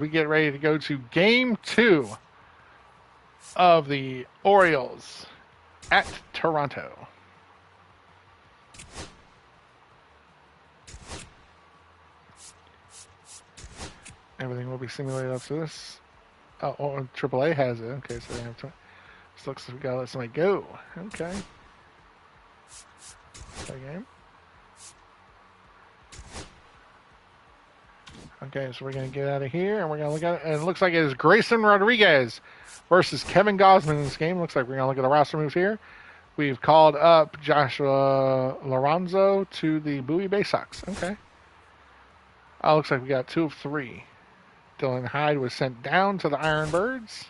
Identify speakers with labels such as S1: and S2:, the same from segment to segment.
S1: We get ready to go to game 2 of the Orioles at Toronto. Everything will be simulated up to this. Oh, AAA has it. Okay, so they have to. This looks like we gotta let somebody go. Okay. Play game. Okay, so we're going to get out of here, and we're going to look at it. And it looks like it is Grayson Rodriguez versus Kevin Gausman in this game. Looks like we're going to look at the roster moves here. We've called up Joshua Lorenzo to the Bowie Bay Sox. Okay. Looks like we got 2 of 3. Dylan Hyde was sent down to the Ironbirds,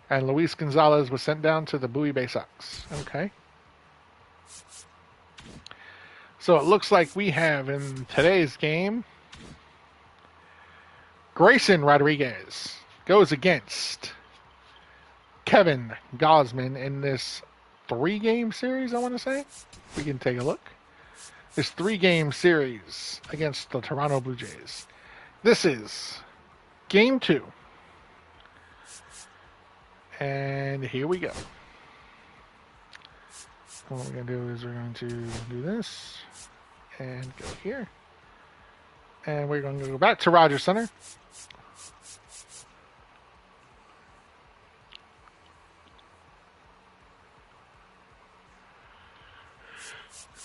S1: and Luis Gonzalez was sent down to the Bowie Bay Sox. Okay. So it looks like we have in today's game, Grayson Rodriguez goes against Kevin Gausman in this 3-game series, I want to say. We can take a look. This 3-game series against the Toronto Blue Jays. This is game 2. And here we go. What we're going to do is we're going to do this and go here. And we're going to go back to Rogers Center.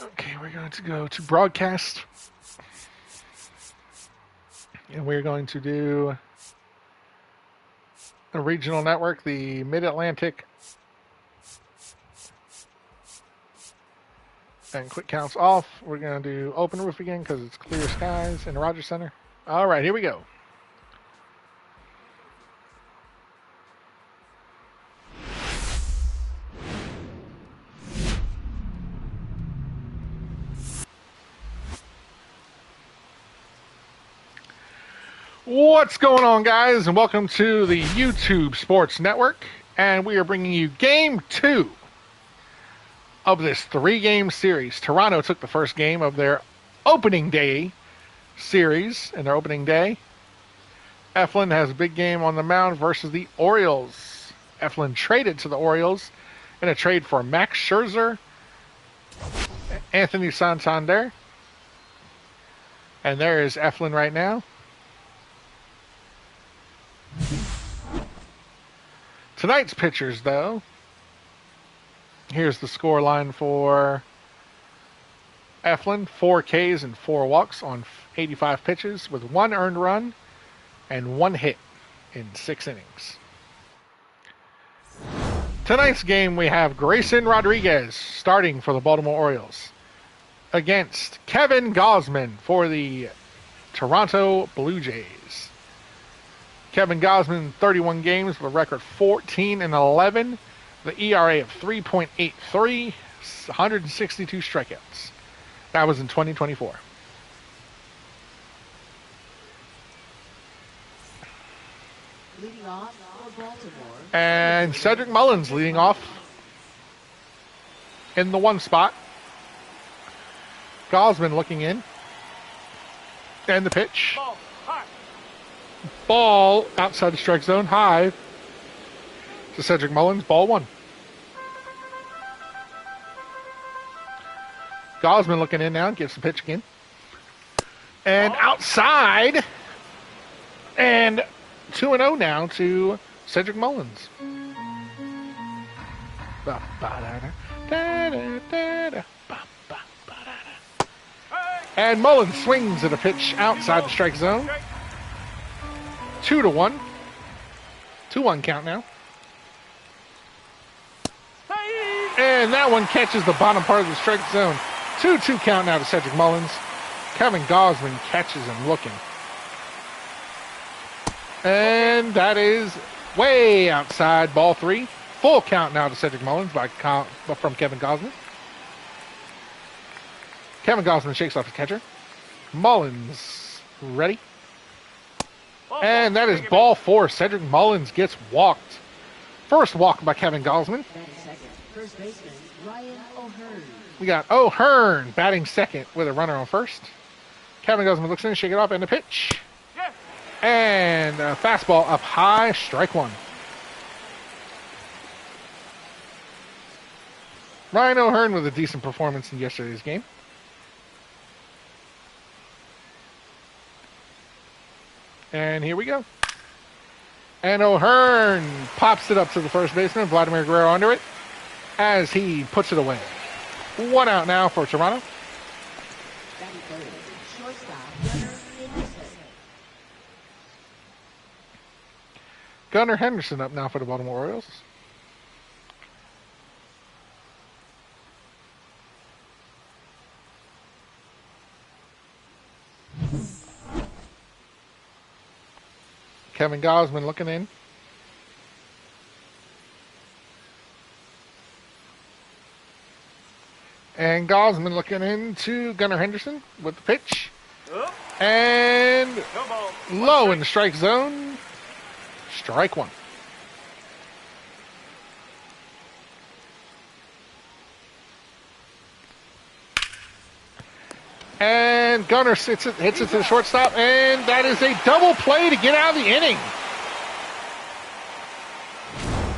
S1: Okay, we're going to go to broadcast. And we're going to do a regional network, the Mid-Atlantic. And quick counts off. We're going to do open roof again because it's clear skies in the Rogers Center. All right, here we go. What's going on, guys, and welcome to the YouTube Sports Network, and we are bringing you Game 2 of this 3-game series. Toronto took the first game of their opening day series, and their opening day. Eflin has a big game on the mound versus the Orioles. Eflin traded to the Orioles in a trade for Max Scherzer, Anthony Santander, and there is Eflin right now. Tonight's pitchers, though, here's the score line for Eflin. 4 Ks and 4 walks on 85 pitches with 1 earned run and 1 hit in 6 innings. Tonight's game, we have Grayson Rodriguez starting for the Baltimore Orioles against Kevin Gausman for the Toronto Blue Jays. Kevin Gausman, 31 games with a record 14-11, the ERA of 3.83, 162 strikeouts. That was in 2024.
S2: Leading off for Baltimore.
S1: And Cedric Mullins leading off in the 1 spot. Gausman looking in. And the pitch. Ball outside the strike zone, high to Cedric Mullins, ball 1. Gausman looking in now, gets the pitch again. And outside, and 2-0 now to Cedric Mullins. And Mullins swings at a pitch outside the strike zone. 2-1. 2-1 count now. And that one catches the bottom part of the strike zone. 2-2 count now to Cedric Mullins. Kevin Gausman catches him looking. And that is way outside, ball 3. Full count now to Cedric Mullins from Kevin Gausman. Kevin Gausman shakes off his catcher. Mullins ready. And that is ball 4. Cedric Mullins gets walked. First walk by Kevin Gausman.
S2: First baseman Ryan O'Hearn.
S1: We got O'Hearn batting second with a runner on first. Kevin Gausman looks in, shake it off, and the pitch. And a fastball up high, strike one. Ryan O'Hearn with a decent performance in yesterday's game. And here we go. And O'Hearn pops it up to the first baseman, Vladimir Guerrero under it, as he puts it away. 1 out now for Toronto. Gunnar Henderson up now for the Baltimore Orioles. Kevin Gausman looking in. And Gausman looking into Gunnar Henderson with the pitch. And low in the strike zone. Strike one. And Gunnar hits it to the shortstop, and that is a double play to get out of the inning.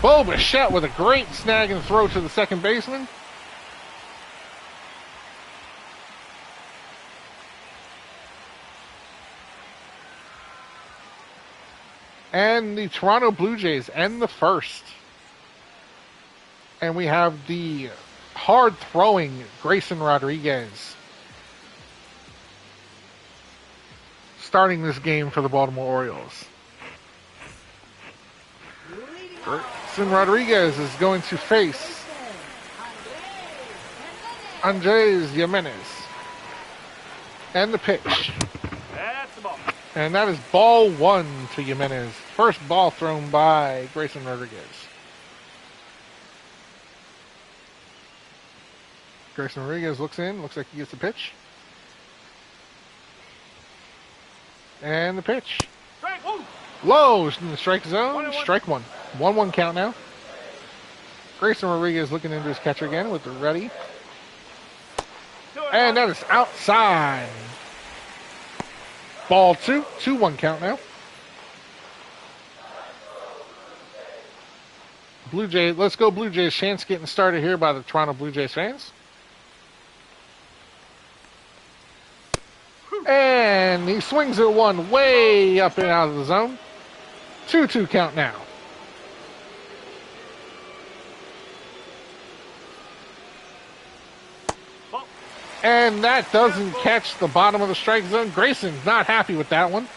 S1: Bo Bichette with a great snag and throw to the second baseman. And the Toronto Blue Jays end the first. And we have the hard-throwing Grayson Rodriguez starting this game for the Baltimore Orioles. Grayson Rodriguez is going to face Andres Jimenez. And the pitch.
S3: That's the ball.
S1: And that is ball one to Jimenez. First ball thrown by Grayson Rodriguez. Grayson Rodriguez looks in. Looks like he gets the pitch. And the pitch. Low in the strike zone. Strike one. 1-1 count now. Grayson Rodriguez looking into his catcher again with the ready. And that is outside. Ball two. 2-1 count now. Blue Jays. Let's go Blue Jays. Chance getting started here by the Toronto Blue Jays fans. And he swings it one way up and out of the zone. 2-2 count now. And that doesn't catch the bottom of the strike zone. Grayson's not happy with that one.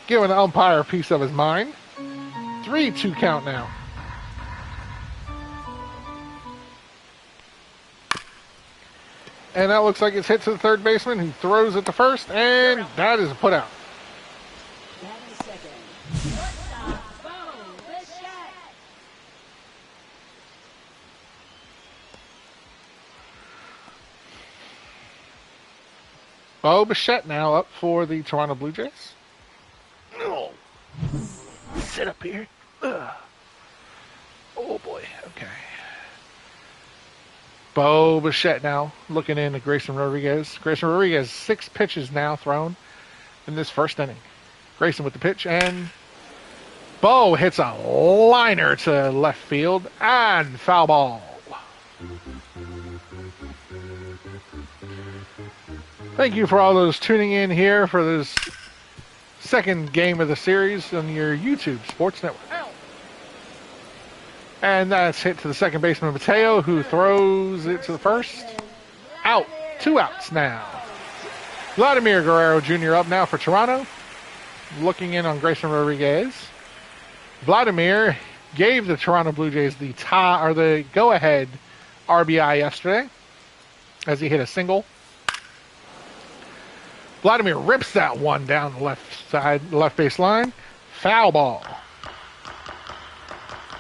S1: Giving the umpire a piece of his mind. 3-2 count now. And that looks like it's hit to the third baseman, who throws it to first, and that is a put out. Bo Bichette now up for the Toronto Blue Jays. Oh. Sit up here. Ugh. Oh boy, okay. Bo Bichette now looking in at Grayson Rodriguez. Grayson Rodriguez, 6 pitches now thrown in this first inning. Grayson with the pitch, and Bo hits a liner to left field, and foul ball. Thank you for all those tuning in here for this second game of the series on your YouTube Sports Network. And that's hit to the second baseman, Mateo, who throws it to the first. Out. 2 outs now. Vladimir Guerrero Jr. up now for Toronto. Looking in on Grayson Rodriguez. Vladimir gave the Toronto Blue Jays the go-ahead RBI yesterday as he hit a single. Vladimir rips that one down the left side, left base line. Foul ball.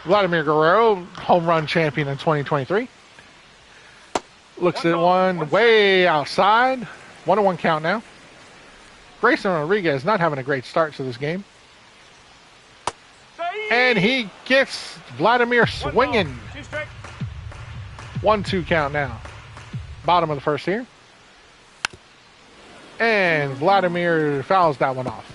S1: Vladimir Guerrero, home run champion in 2023. Looks at one way outside. 1-1 count now. Grayson Rodriguez not having a great start to this game. And he gets Vladimir swinging. 1-2 count now. Bottom of the first here. And Vladimir fouls that one off.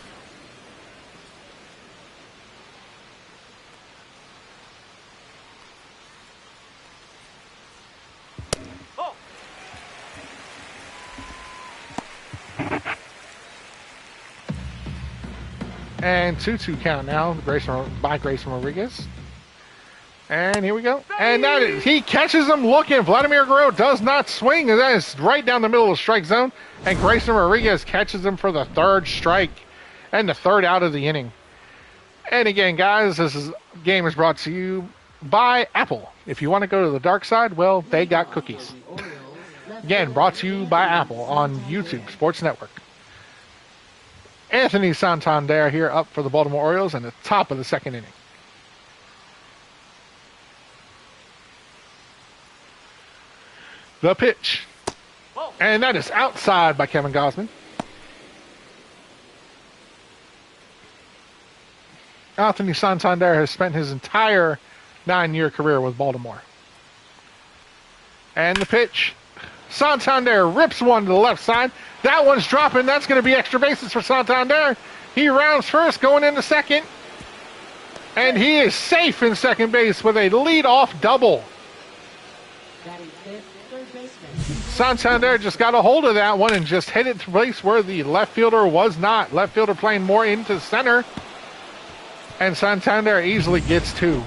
S1: And 2-2 count now by Grayson Rodriguez. And here we go. And that is, he catches him looking. Vladimir Guerrero does not swing. And that is right down the middle of the strike zone. And Grayson Rodriguez catches him for the third strike and the third out of the inning. And again, guys, game is brought to you by Apple. If you want to go to the dark side, well, they got cookies. Again, brought to you by Apple on YouTube Sports Network. Anthony Santander here up for the Baltimore Orioles in the top of the second inning. The pitch. And that is outside by Kevin Gausman. Anthony Santander has spent his entire 9-year career with Baltimore. And the pitch. Santander rips one to the left side. That one's dropping. That's going to be extra bases for Santander. He rounds first, going into second. And he is safe in second base with a lead-off double. Santander just got a hold of that one and just hit it to place where the left fielder was not. Left fielder playing more into center. And Santander easily gets two.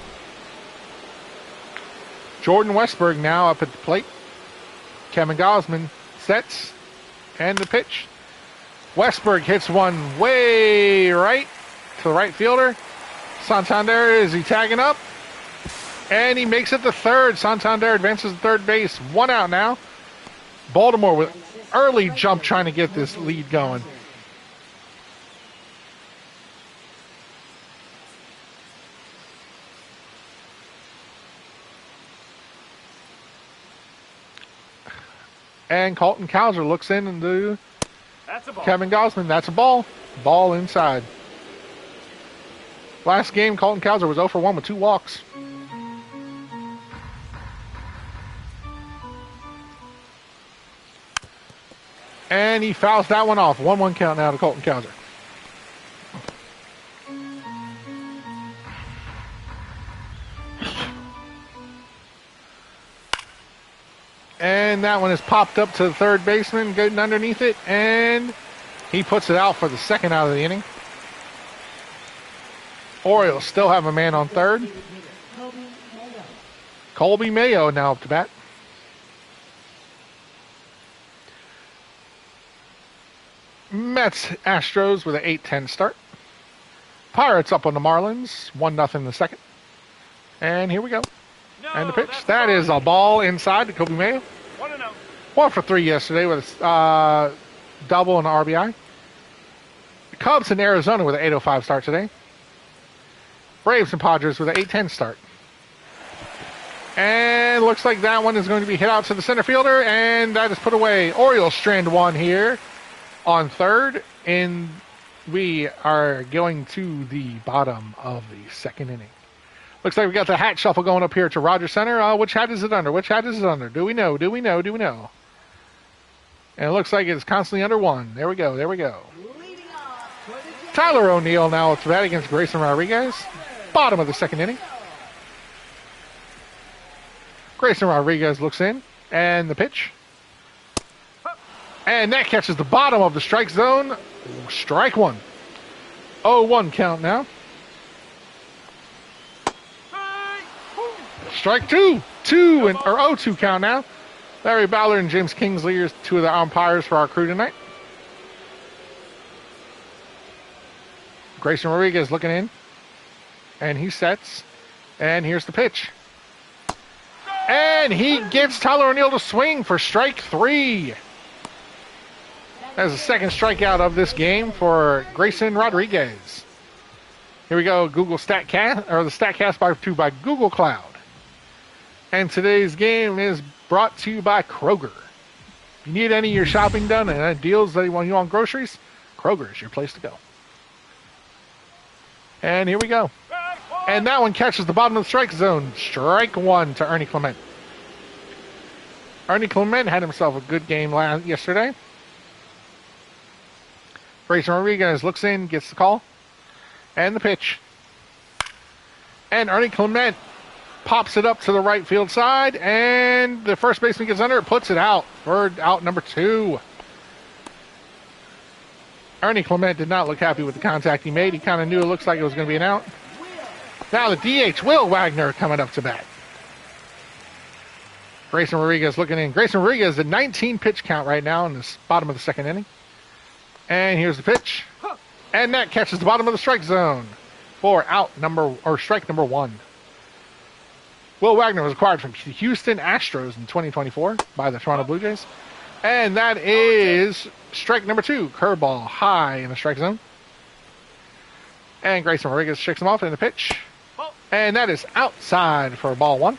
S1: Jordan Westberg now up at the plate. Kevin Gausman sets. And the pitch. Westberg hits one way right to the right fielder. Santander, is he tagging up? And he makes it to third. Santander advances to third base. One out now. Baltimore with early jump trying to get this lead going. And Colton Cowser looks in and do Kevin Gausman. That's a ball. Ball inside. Last game, Colton Cowser was 0 for 1 with 2 walks. And he fouls that one off. 1-1 count now to Colton Cowser. And that one is popped up to the third baseman, getting underneath it, and he puts it out for the second out of the inning. Orioles still have a man on third. Colby Mayo now up to bat. Mets Astros with an 8-10 start. Pirates up on the Marlins, 1-0 in the second. And here we go. And the pitch. That is a ball inside to Kobe Mayo. 1-0. 1 for 3 yesterday with a double and an RBI. The Cubs in Arizona with an 8:05 start today. Braves and Padres with an 8:10 start. And looks like that one is going to be hit out to the center fielder, and that is put away. Orioles strand one here on third, and we are going to the bottom of the second inning. Looks like we got the hat shuffle going up here to Rogers Center. Which hat is it under? Which hat is it under? Do we know? Do we know? Do we know? And it looks like it's constantly under one. There we go. There we go. Tyler O'Neill now at bat against Grayson Rodriguez. Bottom of the second inning. Grayson Rodriguez looks in. And the pitch. And that catches the bottom of the strike zone. Strike one. 0-1 count now. Strike two. 0-2 count now. Larry Ballard and James Kingsley are two of the umpires for our crew tonight. Grayson Rodriguez looking in. And he sets. And here's the pitch. And he gets Tyler O'Neill to swing for strike 3. That's the second strikeout of this game for Grayson Rodriguez. Here we go, Google StatCast, or the StatCast by Google Cloud. And today's game is brought to you by Kroger. If you need any of your shopping done and deals that you want groceries, Kroger is your place to go. And here we go. And that one catches the bottom of the strike zone. Strike one to Ernie Clement. Ernie Clement had himself a good game yesterday. Grayson Rodriguez looks in, gets the call. And the pitch. And Ernie Clement pops it up to the right field side. And the first baseman gets under it, puts it out for out number 2. Ernie Clement did not look happy with the contact he made. He kind of knew it looks like it was going to be an out. Now the DH, Will Wagner, coming up to bat. Grayson Rodriguez looking in. Grayson Rodriguez, a 19 pitch count right now in the bottom of the second inning. And here's the pitch. And that catches the bottom of the strike zone for strike number 1. Will Wagner was acquired from the Houston Astros in 2024 by the Toronto Blue Jays. And that is strike number 2, curveball high in the strike zone. And Grayson Rodriguez shakes him off in the pitch. And that is outside for ball 1.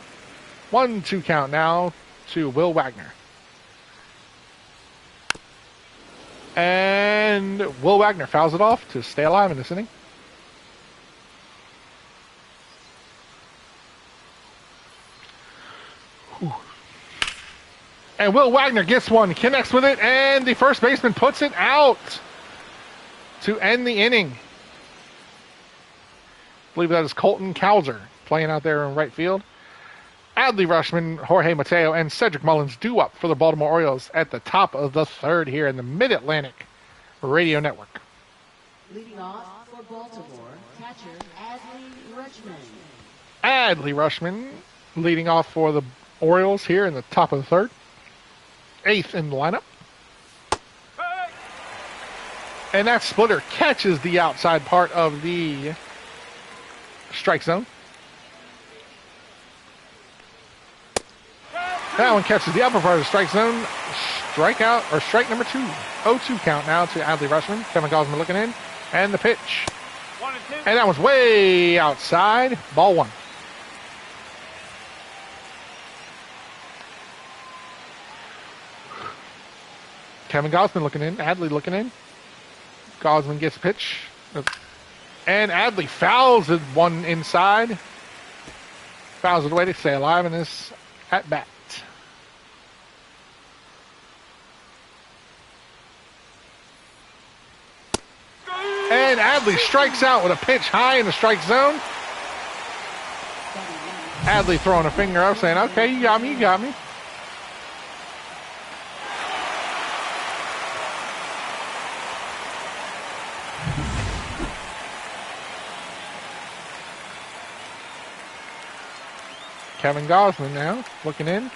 S1: 1-2 count now to Will Wagner. And Will Wagner fouls it off to stay alive in this inning. Whew. And Will Wagner gets one, connects with it, and the first baseman puts it out to end the inning. I believe that is Colton Cowser playing out there in right field. Adley Rushman, Jorge Mateo, and Cedric Mullins due up for the Baltimore Orioles at the top of the 3rd here in the Mid-Atlantic Radio Network.
S2: Leading off for Baltimore, catcher Adley Rutschman.
S1: Adley Rushman leading off for the Orioles here in the top of the 3rd. 8th in the lineup. And that splitter catches the outside part of the strike zone. That one catches the upper part of the strike zone. Strikeout, or strike number 2. 0-2 count now to Adley Rushman. Kevin Gausman looking in. And the pitch.
S3: 1-2.
S1: And that one's way outside. Ball 1. Kevin Gausman looking in. Adley looking in. Gausman gets a pitch. And Adley fouls it one inside. Fouls it away to stay alive in this at bat. And Adley strikes out with a pitch high in the strike zone. Adley throwing a finger up saying, okay, you got me, you got me. Kevin Gausman now looking in.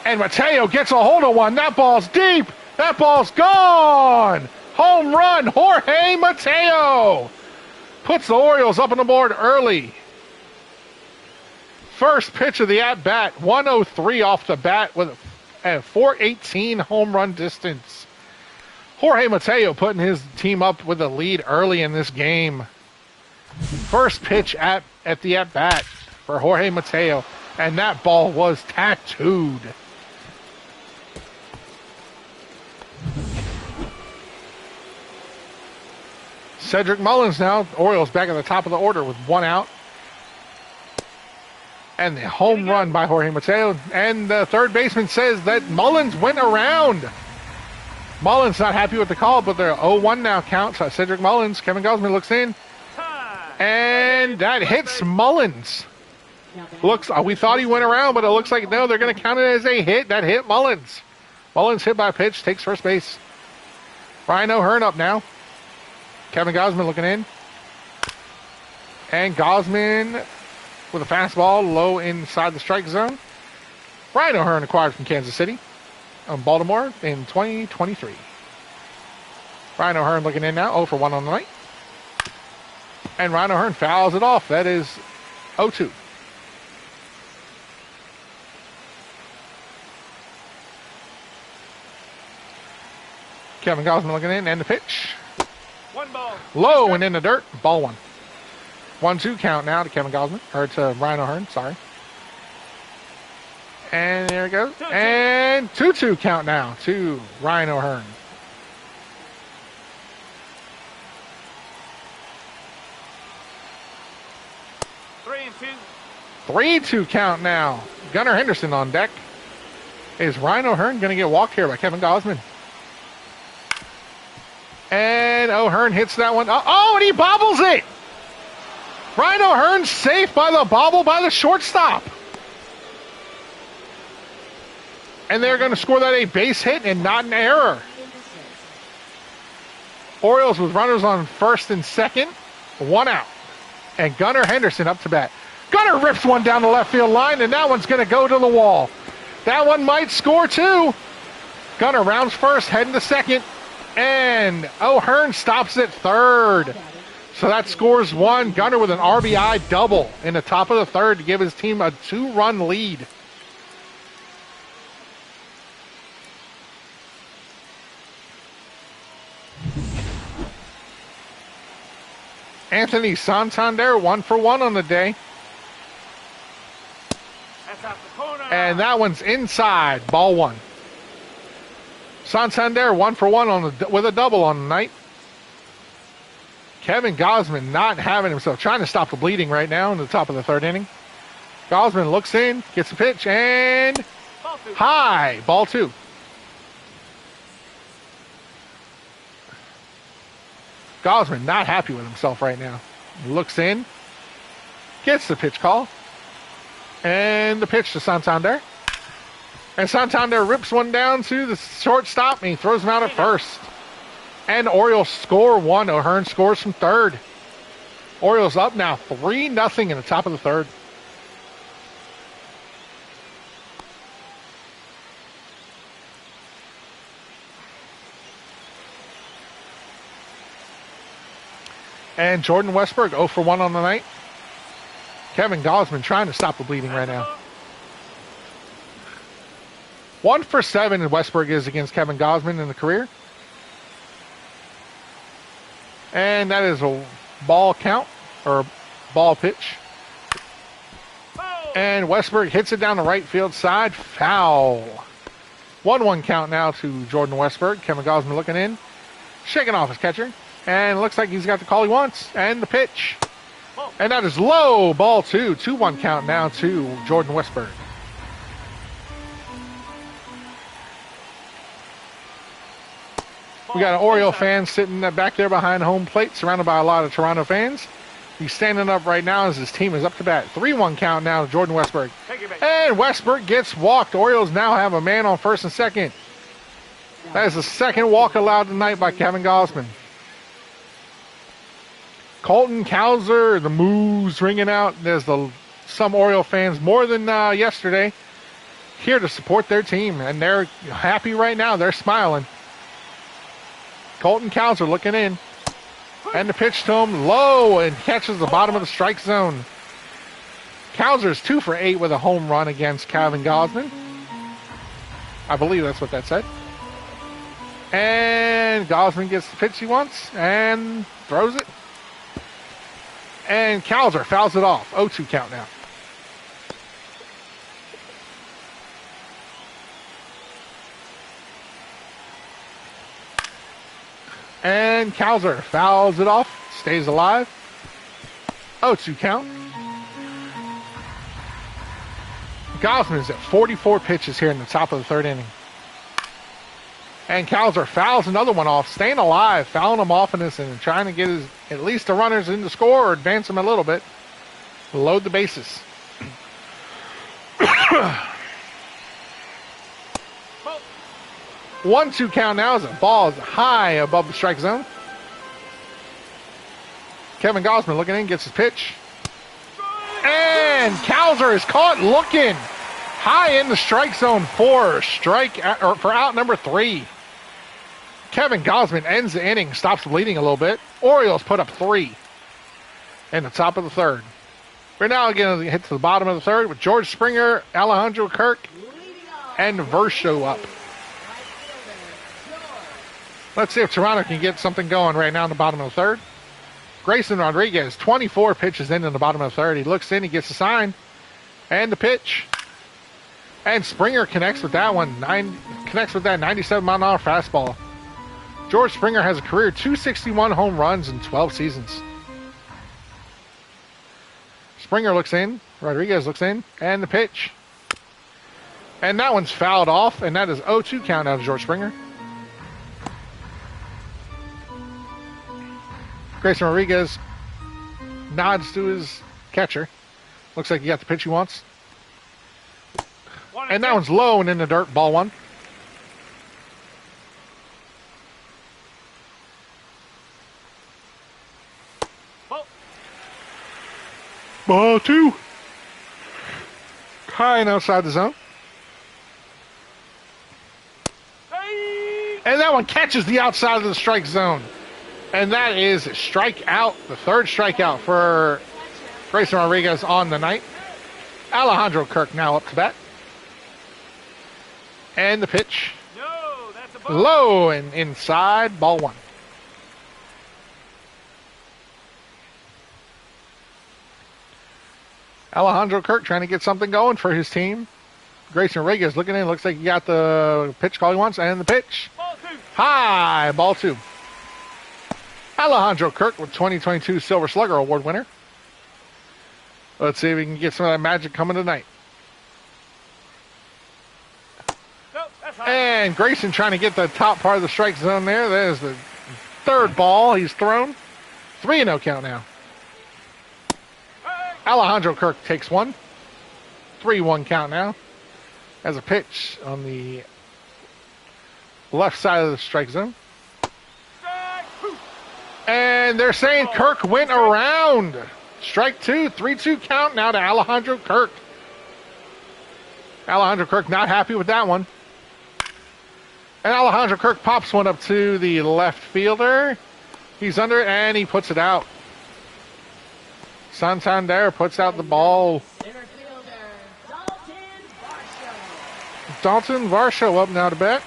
S1: And Mateo gets a hold of one. That ball's deep. That ball's gone. Home run, Jorge Mateo. Puts the Orioles up on the board early. First pitch of the at-bat, 103 off the bat with a 418 home run distance. Jorge Mateo putting his team up with a lead early in this game. First pitch at the at-bat for Jorge Mateo, and that ball was tattooed. Cedric Mullins now, Orioles back at the top of the order with 1 out. And the home run by Jorge Mateo. And the third baseman says that Mullins went around. Mullins not happy with the call, but they're 0-1 now count. So Cedric Mullins, Kevin Gausman looks in. And that hits Mullins. We thought he went around, but it looks like no, they're going to count it as a hit. That hit Mullins. Mullins hit by a pitch, takes first base. Ryan O'Hearn up now. Kevin Gausman looking in. And Gausman with a fastball low inside the strike zone. Ryan O'Hearn acquired from Kansas City on Baltimore in 2023. Ryan O'Hearn looking in now, 0-for-1 on the night. And Ryan O'Hearn fouls it off. That is 0-2. Kevin Gausman looking in, and the pitch.
S3: 1 ball.
S1: Low and in the dirt. Ball 1. 1-2 count now to Kevin Gausman, or to Ryan O'Hearn, sorry. And there it goes.
S3: 2-2.
S1: And 2-2 count now to Ryan O'Hearn.
S3: Three
S1: 3-2 count now. Gunnar Henderson on deck. Is Ryan O'Hearn going to get walked here by Kevin Gausman? And O'Hearn hits that one. Oh, and he bobbles it. Ryan O'Hearn's safe by the bobble by the shortstop. And they're going to score that a base hit and not an error. Orioles with runners on first and second. 1 out. And Gunnar Henderson up to bat. Gunnar rips one down the left field line, and that one's going to go to the wall. That one might score too. Gunnar rounds first, heading to second. And O'Hearn stops at third. So that scores 1. Gunnar with an RBI double in the top of the third to give his team a 2-run lead. Anthony Santander 1 for 1 on the day.
S3: That's out the corner.
S1: And that one's inside. Ball 1. Santander 1 for 1 on with a double on the night. Kevin Gausman not having himself, trying to stop the bleeding right now in the top of the third inning. Gausman looks in, gets the pitch, and
S3: Ball 2.
S1: high. Ball 2. Gausman not happy with himself right now. Looks in, gets the pitch call, and the pitch to Santander. And Santander rips one down to the shortstop, and he throws him out at first. And Orioles score 1. O'Hearn scores from third. Orioles up now 3-0 in the top of the third. And Jordan Westberg 0 for 1 on the night. Kevin Gausman trying to stop the bleeding right now. 1 for 7 Westberg is against Kevin Gausman in the career. And that is a ball count, or a ball pitch. And Westberg hits it down the right field side. Foul. 1-1 count now to Jordan Westberg. Kevin Gausman looking in. Shaking off his catcher. And looks like he's got the call he wants. And the pitch. And that is low. Ball 2. 2-1 count now to Jordan Westberg. We got an Oriole fan sitting back there behind home plate, surrounded by a lot of Toronto fans. He's standing up right now as his team is up to bat. 3-1 count now to Jordan Westberg. And Westberg gets walked. Orioles now have a man on first and second. That is the second walk allowed tonight by Kevin Gausman. Colton Cowser, the moves ringing out. There's some Oriole fans, more than yesterday, here to support their team. And they're happy right now. They're smiling. Colton Cowser looking in. And the pitch to him low and catches the bottom of the strike zone. Cowser's 2 for 8 with a home run against Kevin Gausman. I believe that's what that said. And Gausman gets the pitch he wants and throws it. And Cowser fouls it off. 0-2 count now. And Cowser fouls it off. Stays alive. 0-2 count. Gausman's at 44 pitches here in the top of the third inning. And Cowser fouls another one off. Staying alive. Fouling him off in this and trying to get at least the runners in the score or advance them a little bit. Load the bases. 1-2 count now as the ball is high above the strike zone. Kevin Gausman looking in, gets his pitch. And Cowser is caught looking high in the strike zone for out number 3. Kevin Gausman ends the inning, stops bleeding a little bit. Orioles put up 3 in the top of the third. We're now going to hit to the bottom of the third with George Springer, Alejandro Kirk, and Versho up. Let's see if Toronto can get something going right now in the bottom of the third. Grayson Rodriguez, 24 pitches in the bottom of the third. He looks in, he gets the sign, and the pitch. And Springer connects with that one. Connects with that 97-mile-an-hour fastball. George Springer has a career 261 home runs in 12 seasons. Springer looks in, Rodriguez looks in, and the pitch. And that one's fouled off, and that is 0-2 count out of George Springer. Grayson Rodriguez nods to his catcher. Looks like he got the pitch he wants. And that one's low and in the dirt. Ball one. Ball two. High and outside the zone. And that one catches the outside of the strike zone. And that is a strikeout, the third strikeout for Grayson Rodriguez on the night. Alejandro Kirk now up to bat. And the pitch.
S3: No, that's a ball.
S1: Low and inside, ball one. Alejandro Kirk trying to get something going for his team. Grayson Rodriguez looking in. Looks like he got the pitch call he wants. And the pitch.
S3: Ball two.
S1: High, ball two. Alejandro Kirk with 2022 Silver Slugger Award winner. Let's see if we can get some of that magic coming tonight.
S3: No, that's high.
S1: And Grayson trying to get the top part of the strike zone there. There's the third ball he's thrown. 3-0 count now. Alejandro Kirk takes one. 3-1 count now. Has a pitch on the left side of the strike zone. And they're saying Kirk went around. Strike two, 3-2 count now to Alejandro Kirk. Alejandro Kirk not happy with that one. And Alejandro Kirk pops one up to the left fielder. He's under it and he puts it out. Santander puts out the ball.
S2: Center fielder, Dalton Varsho.
S1: Dalton Varsho up now to bat.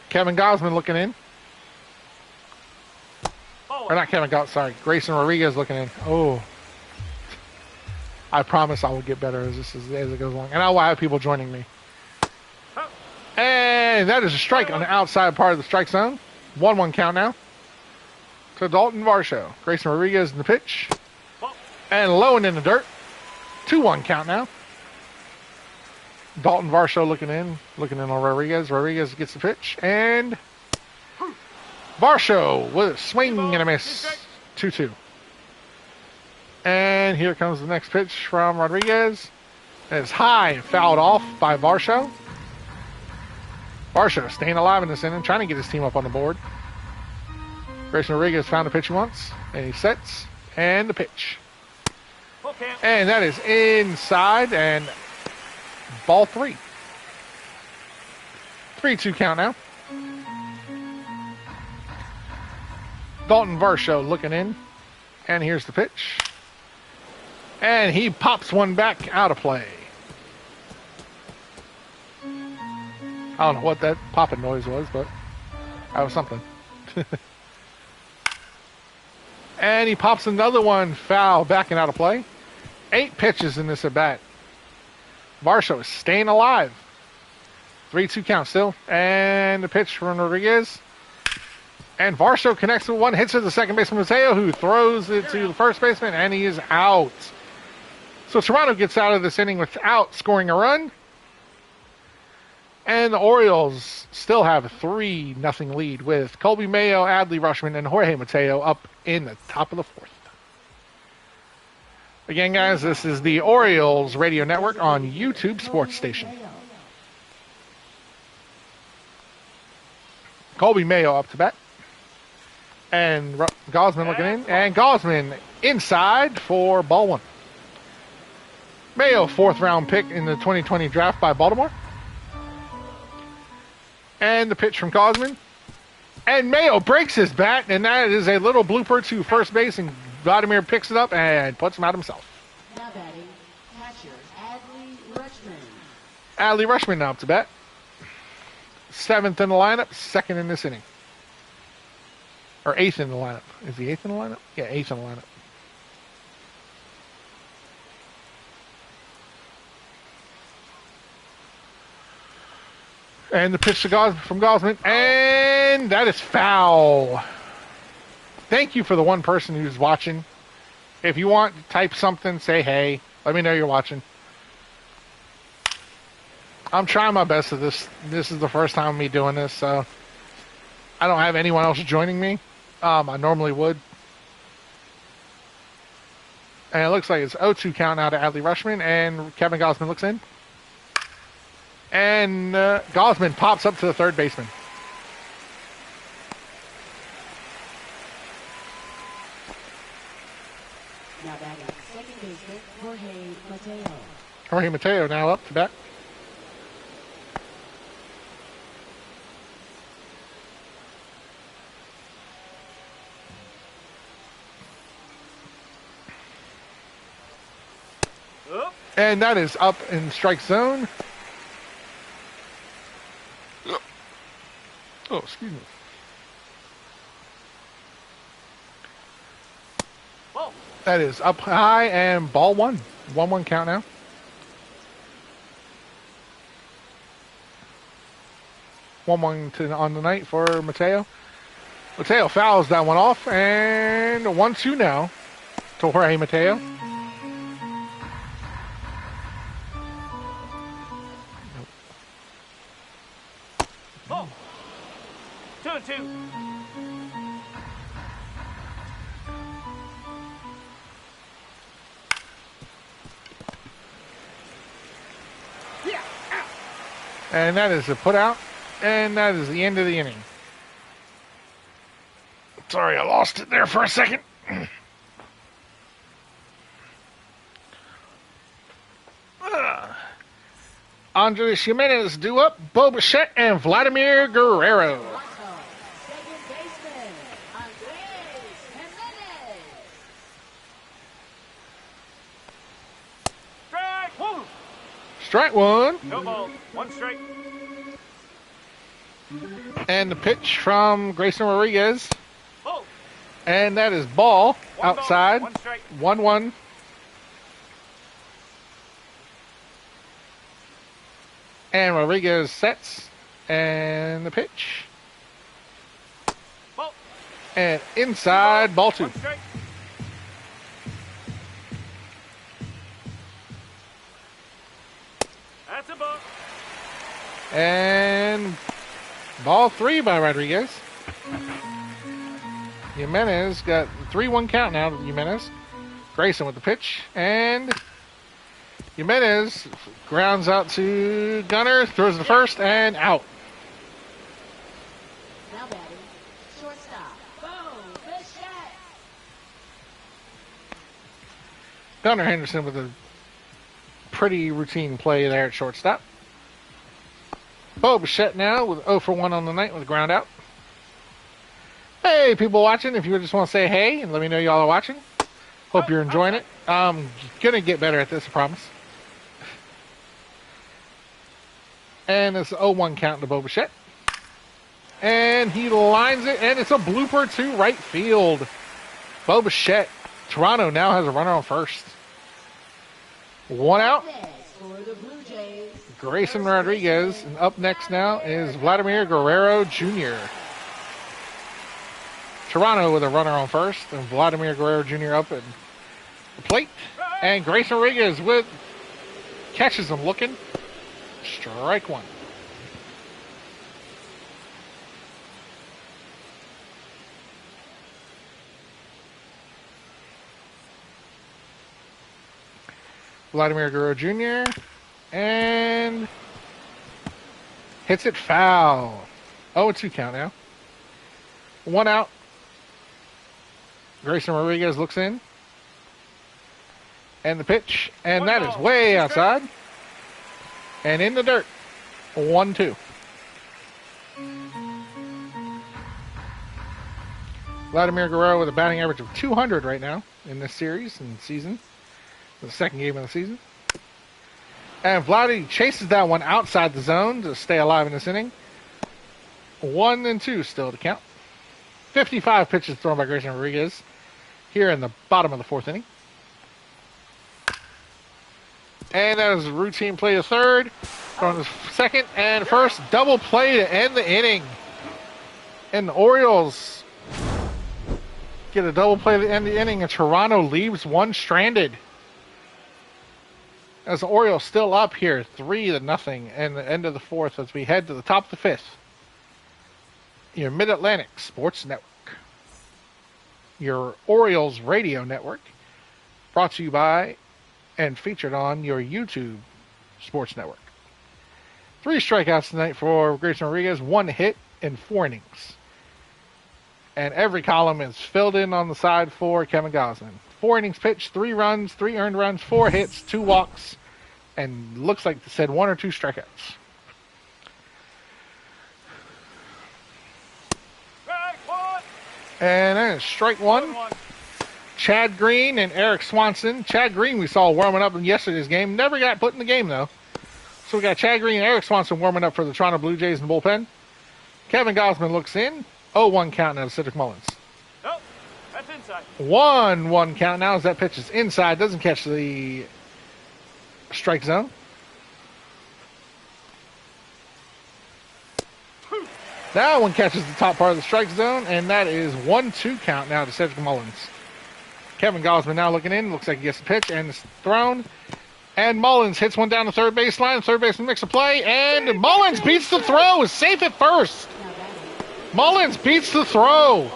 S1: Kevin Gosman looking in. Or not Kevin Gosman, sorry. Grayson Rodriguez looking in. Oh. I promise I will get better as it goes along. And I will have people joining me. And that is a strike on the outside part of the strike zone. 1-1 count now to Dalton Varsho. Grayson Rodriguez in the pitch. And low and in the dirt. 2-1 count now. Dalton Varsho looking in on Rodriguez. Rodriguez gets the pitch. And Varsho with a swing and a miss. 2-2. And here comes the next pitch from Rodriguez. And it's high and fouled off by Varsho. Varsho staying alive in this inning, trying to get his team up on the board. Grayson Rodriguez found the pitch he wants. And he sets. And the pitch. And that is inside and ball three. 3-2 count now. Dalton Varsho looking in. And here's the pitch. And he pops one back out of play. I don't know what that popping noise was, but that was something. And he pops another one foul, backing out of play. 8 pitches in this at bat. Varsho is staying alive. 3-2 count still. And the pitch from Rodriguez. And Varsho connects with one, hits it to second baseman Mateo, who throws it to the first baseman, and he is out. So Toronto gets out of this inning without scoring a run. And the Orioles still have a 3-0 lead with Colby Mayo, Adley Rushman, and Jorge Mateo up in the top of the fourth. Again, guys, this is the Orioles Radio Network on YouTube Sports Station. Colby Mayo up to bat. And Gosman looking in. And Gosman inside for ball one. Mayo, 4th round pick in the 2020 draft by Baltimore. And the pitch from Gosman. And Mayo breaks his bat, and that is a little blooper to first base, and Vladimir picks it up and puts him out himself.
S2: Now batting, catcher, Adley Rutschman.
S1: Adley Rushman now up to bat. 7th in the lineup, 2nd in this inning. Or 8th in the lineup. Is he 8th in the lineup? Yeah, 8th in the lineup. And the pitch to from Gosman. And that is foul. Thank you for the one person who's watching. If you want, type something, say hey. Let me know you're watching. I'm trying my best at this. This is the first time me doing this, so I don't have anyone else joining me. I normally would. And it looks like it's 0-2 count now to Adley Rushman, and Kevin Gosman looks in. And Gosman pops up to the third baseman.
S2: Now batting second baseman, Jorge Mateo.
S1: Jorge Mateo now up to bat.
S3: Up.
S1: And that is up in strike zone. Oh, excuse me.
S3: Ball.
S1: That is up high and ball one. 1-1 count now. One on the night for Mateo. Mateo fouls that one off, and 1-2 now to Jorge Mateo.
S3: Ball. 2-2. Yeah. Out.
S1: And that is a put out, and that is the end of the inning. Sorry, I lost it there for a second. Andres Jimenez due up, Bo Bichette, and Vladimir Guerrero.
S2: Second baseman, Andres Jimenez.
S3: Strike. Whoa.
S1: Strike one.
S3: No ball. 1 strike.
S1: And the pitch from Grayson Rodriguez.
S3: Ball.
S1: And that is ball
S3: 1 ball,
S1: outside.
S3: 1 strike.
S1: 1-1. And Rodriguez sets. And the pitch.
S3: Ball.
S1: And inside, ball 2.
S3: 1 strike. That's a ball.
S1: And ball 3 by Rodriguez. Jimenez got 3-1 count now to Jimenez. Grayson with the pitch. And Jimenez grounds out to Gunner, throws the first, and out.
S2: Now batting, shortstop, Bo Bichette.
S1: Gunner Henderson with a pretty routine play there at shortstop. Bo Bichette now with 0 for 1 on the night with a ground out. Hey, people watching, if you just want to say hey and let me know y'all are watching. Hope you're enjoying it. I'm going to get better at this, I promise. And it's 0-1 count to Bo Bichette. And he lines it, and it's a blooper to right field. Bo Bichette. Toronto now has a runner on first. 1 out.
S2: Next for the Blue Jays,
S1: Grayson Rodriguez. And up next now is Vladimir Guerrero Jr. Toronto with a runner on first, and Vladimir Guerrero Jr. up at the plate. And Grayson Rodriguez with catches him looking. Strike 1. Vladimir Guerrero Jr. and hits it foul. 0-2 count now. 1 out. Grayson Rodriguez looks in. And the pitch. And
S3: 1
S1: that
S3: ball,
S1: is way
S3: 2
S1: outside. And in the dirt. 1-2. Vladimir Guerrero with a batting average of 200 right now in this series and season. The second game of the season. And Vladdy chases that one outside the zone to stay alive in this inning. 1-2 still to count. 55 pitches thrown by Grayson Rodriguez here in the bottom of the 4th inning. And that is a routine play to third. Throwing the second and first. Double play to end the inning. And the Orioles get a double play to end the inning, and Toronto leaves one stranded. As the Orioles still up here, 3-0, and the end of the 4th as we head to the top of the 5th. your Mid-Atlantic Sports Network, your Orioles Radio Network, brought to you by and featured on your YouTube Sports Network. 3 strikeouts tonight for Grayson Rodriguez, 1 hit in 4 innings. And every column is filled in on the side for Kevin Gausman. 4 innings pitched, 3 runs, 3 earned runs, 4 hits, 2 walks, and looks like they said 1 or 2 strikeouts. And then strike 1. Chad Green and Eric Swanson. Chad Green we saw warming up in yesterday's game. Never got put in the game, though. So we got Chad Green and Eric Swanson warming up for the Toronto Blue Jays in the bullpen. Kevin Gausman looks in. 0-1 count now to Cedric Mullins.
S3: Nope, that's inside.
S1: 1-1 count now as that pitch is inside. Doesn't catch the strike zone. That one catches the top part of the strike zone, and that is 1-2 count now to Cedric Mullins. Kevin Gausman now looking in. Looks like he gets the pitch, and it's thrown. And Mullins hits one down the third baseline. Third baseman makes a play, and Mullins beats the throw. Is safe at first. Mullins beats the throw.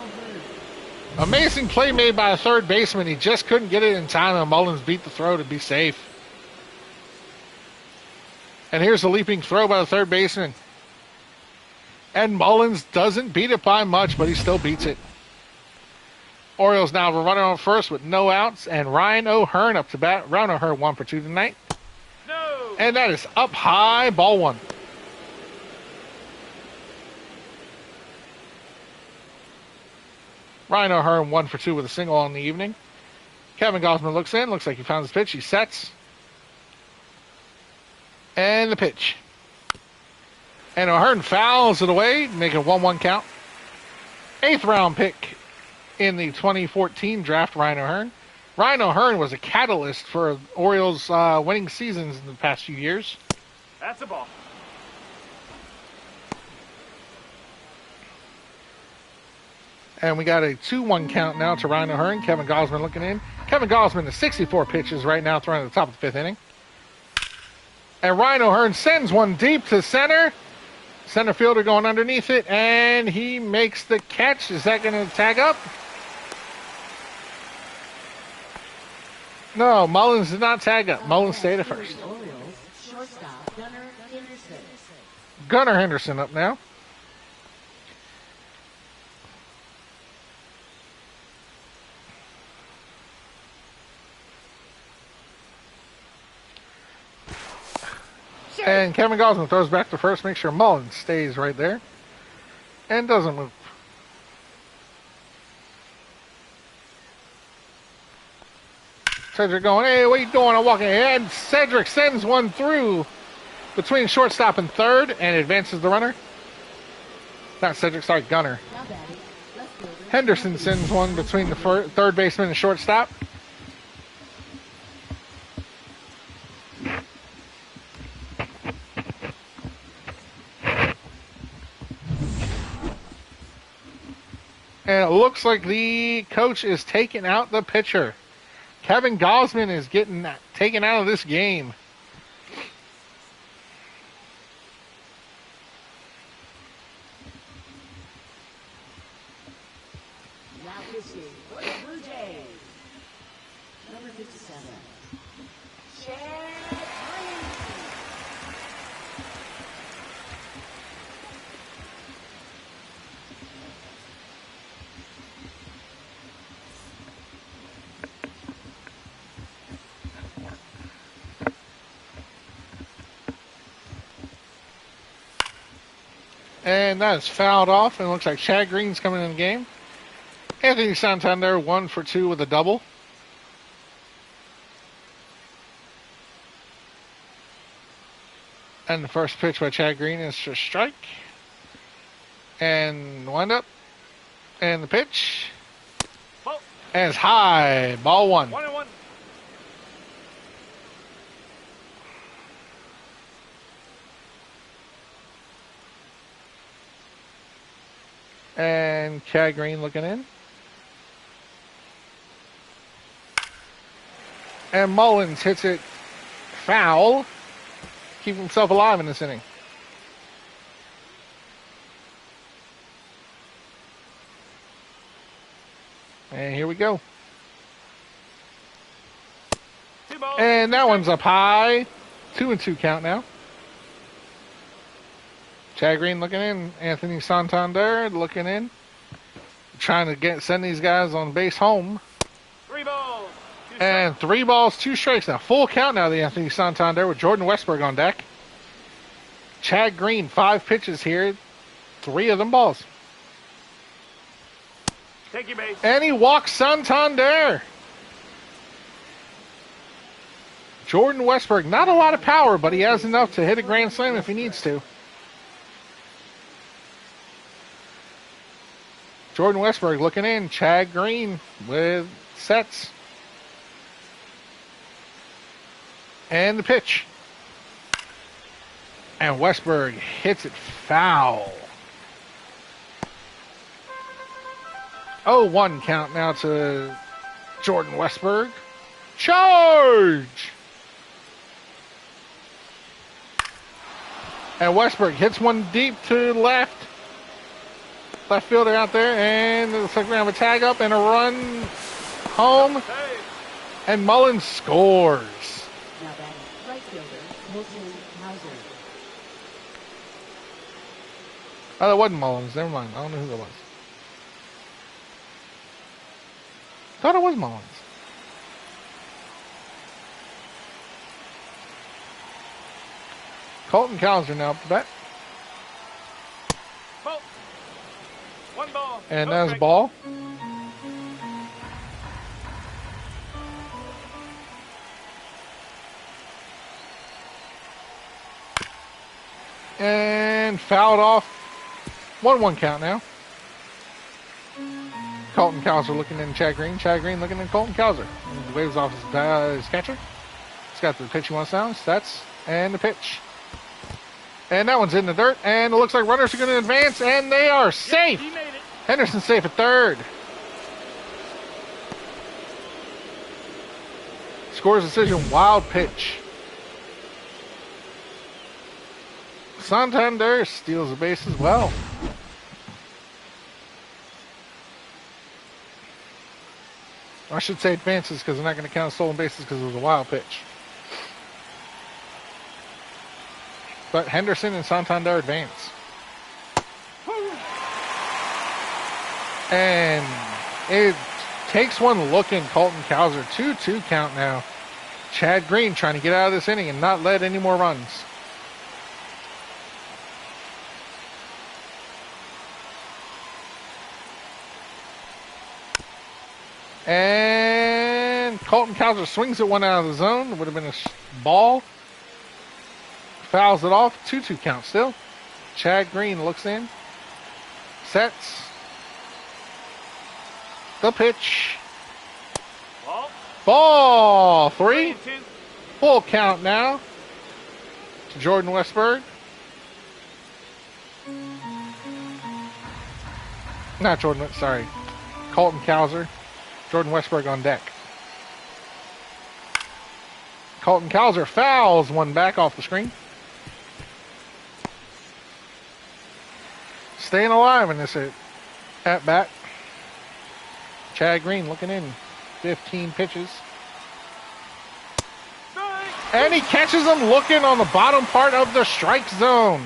S1: Amazing play made by a third baseman. He just couldn't get it in time, and Mullins beat the throw to be safe. And here's the leaping throw by the third baseman. And Mullins doesn't beat it by much, but he still beats it. Orioles now have a runner on first with no outs, and Ryan O'Hearn up to bat. Ryan O'Hearn 1 for 2 tonight.
S3: No.
S1: And that is up high, ball 1. Ryan O'Hearn 1 for 2 with a single on the evening. Kevin Gausman looks in. Looks like he found his pitch. He sets. And the pitch. And O'Hearn fouls it away, making 1-1 count. 8th round pick in the 2014 draft, Ryan O'Hearn. Ryan O'Hearn was a catalyst for Orioles winning seasons in the past few years.
S3: That's a ball.
S1: And we got a 2-1 count now to Ryan O'Hearn. Kevin Gausman looking in. Kevin Gausman to 64 pitches right now, throwing at the top of the 5th inning. And Ryan O'Hearn sends one deep to center. Center fielder going underneath it, and he makes the catch. Is that going to tag up? No, Mullins did not tag up. Mullins stayed at first.
S2: Shortstop Gunnar Henderson.
S1: Gunnar Henderson up now. And Kevin Gausman throws back to first, make sure Mullins stays right there and doesn't move. Cedric going, hey, what are you doing? I'm walking ahead. Cedric sends one through between shortstop and third and advances the runner. Not Cedric, sorry, Gunnar. Henderson sends one between the third baseman and shortstop. And it looks like the coach is taking out the pitcher. Kevin Gausman is getting taken out of this game.
S2: Now pitching for the Blue Jays. Number 57. Chad Green.
S1: And that is fouled off, and it looks like Chad Green's coming in the game. Anthony Santander 1 for 2 with a double. And the first pitch by Chad Green is a strike. And wind up. And the pitch.
S3: Ball.
S1: And it's high. Ball 1.
S3: 1-1.
S1: And Chad Green looking in. And Mullins hits it foul. Keep himself alive in this inning. And here we go.
S3: 2 balls.
S1: And that one's up high. 2-2 count now. Chad Green looking in. Anthony Santander looking in. Trying to send these guys on base home.
S3: 3 balls. 2
S1: And 3 balls, 2 strikes now. Full count now, the Anthony Santander with Jordan Westberg on deck. Chad Green, 5 pitches here. 3 of them balls.
S3: Take your base.
S1: And he walks Santander. Jordan Westberg, not a lot of power, but he has enough to hit a grand slam if he needs to. Jordan Westberg looking in. Chad Green with sets. And the pitch. And Westberg hits it foul. 0-1 count now to Jordan Westberg. Charge! And Westberg hits one deep to the left. Left fielder out there, and it looks like we have a tag up and a run home.
S3: Hey.
S1: And Mullins scores.
S2: Now batting right fielder, Milton Hauser.
S1: Oh, that wasn't Mullins. Never mind. I don't know who that was. Thought it was Mullins. Colton Cowser now up to bat.
S3: Ball. 1 ball.
S1: And
S3: No
S1: that's
S3: strike.
S1: ball. And fouled off. 1-1 count now. Colton Cowser looking in Chad Green. Chad Green looking in Colton Cowser. And waves off his catcher. He's got the pitch he wants down. Stats. And the pitch. And that one's in the dirt. And it looks like runners are going to advance. And they are safe.
S3: He made it.
S1: Henderson's safe at third. Scores decision. Wild pitch. Santander steals the base as well. I should say advances because they're not going to count stolen bases because it was a wild pitch. But Henderson and Santander advance. And it takes one look in Colton Cowser. 2-2 count now. Chad Green trying to get out of this inning and not let any more runs. And Colton Cowser swings it one out of the zone. Would have been a ball. Fouls it off. 2-2 count still. Chad Green looks in. Sets. The pitch.
S3: Ball.
S1: Ball. 3.
S3: 2.
S1: Full count now to Jordan Westberg. Not Jordan, sorry. Colton Cowser. Jordan Westberg on deck. Colton Cowser fouls one back off the screen. Staying alive in this at bat. Chad Green looking in. 15 pitches.
S3: Strike.
S1: And he catches him looking on the bottom part of the strike zone.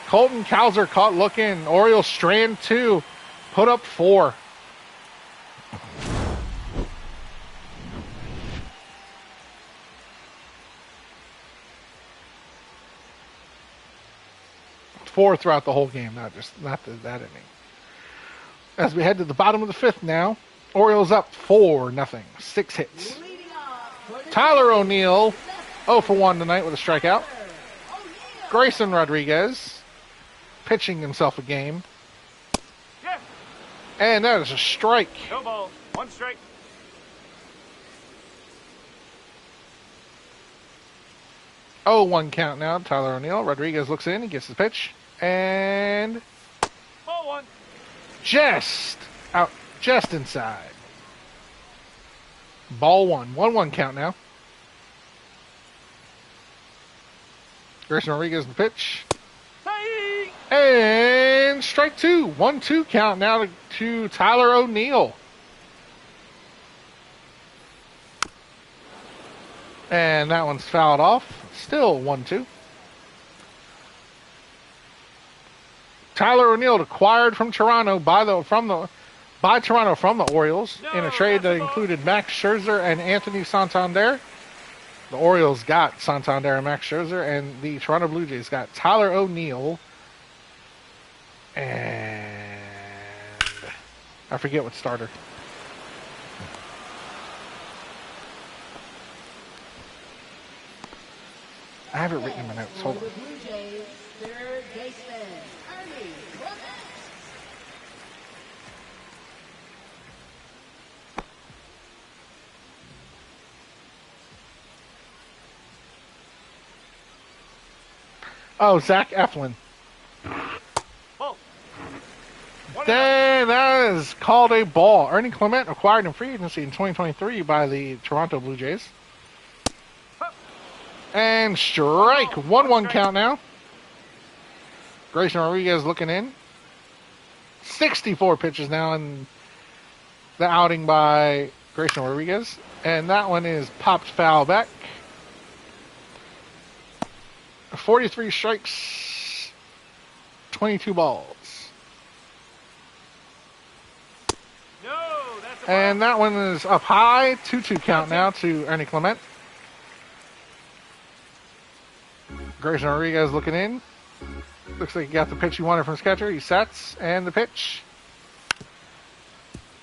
S1: Colton Cowser caught looking. Orioles strand 2. Put up 4. Four throughout the whole game, not that inning. As we head to the bottom of the 5th now, Orioles up 4-0, 6 hits.
S2: Leading off for the
S1: Tyler O'Neill, 0 for 1 tonight with a strikeout.
S2: O'Neill.
S1: Grayson Rodriguez, pitching himself a game.
S3: Yes.
S1: And that is a strike.
S3: No balls. 1 strike.
S1: Oh, 1 count now. Tyler O'Neill. Rodriguez looks in. He gets the pitch. And
S3: Ball 1.
S1: just out, just inside. Ball 1. 1-1 count now. Grayson Rodriguez the pitch.
S3: Hey.
S1: And strike 2. 1-2 count now to Tyler O'Neill. And that one's fouled off. Still 1-2. Tyler O'Neill acquired from Toronto by Toronto from the Orioles in a trade that included Max Scherzer and Anthony Santander. The Orioles got Santander and Max Scherzer, and the Toronto Blue Jays got Tyler O'Neill and I forget what starter. I have it written in my notes. Hold on.
S2: The Blue Jays, third baseman, Ernie Clement.
S1: Oh, Zach Eflin.
S3: Ball.
S1: Then that is called a ball. Ernie Clement acquired in free agency in 2023 by the Toronto Blue Jays. And strike. 1-1 count now. Grayson Rodriguez looking in. 64 pitches now in the outing by Grayson Rodriguez. And that one is popped foul back. 43 strikes. 22 balls.
S3: No, that's a
S1: And that one is up high. 2-2 count now to Ernie Clement. Grayson Rodriguez looking in. Looks like he got the pitch he wanted from his catcher. He sets, and the pitch.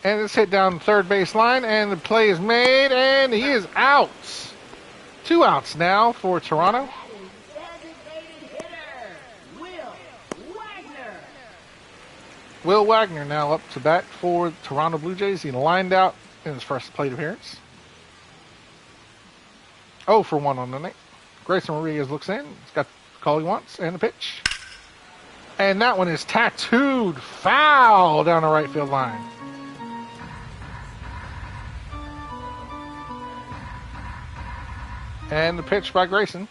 S1: And it's hit down the third base line, and the play is made, and he is out. 2 outs now for Toronto.
S2: Designated hitter, Will Wagner.
S1: Will Wagner now up to bat for Toronto Blue Jays. He lined out in his first plate appearance. 0 for 1 on the night. Grayson Rodriguez looks in. He's got the call he wants and the pitch. And that one is tattooed foul down the right field line. And the pitch by Grayson.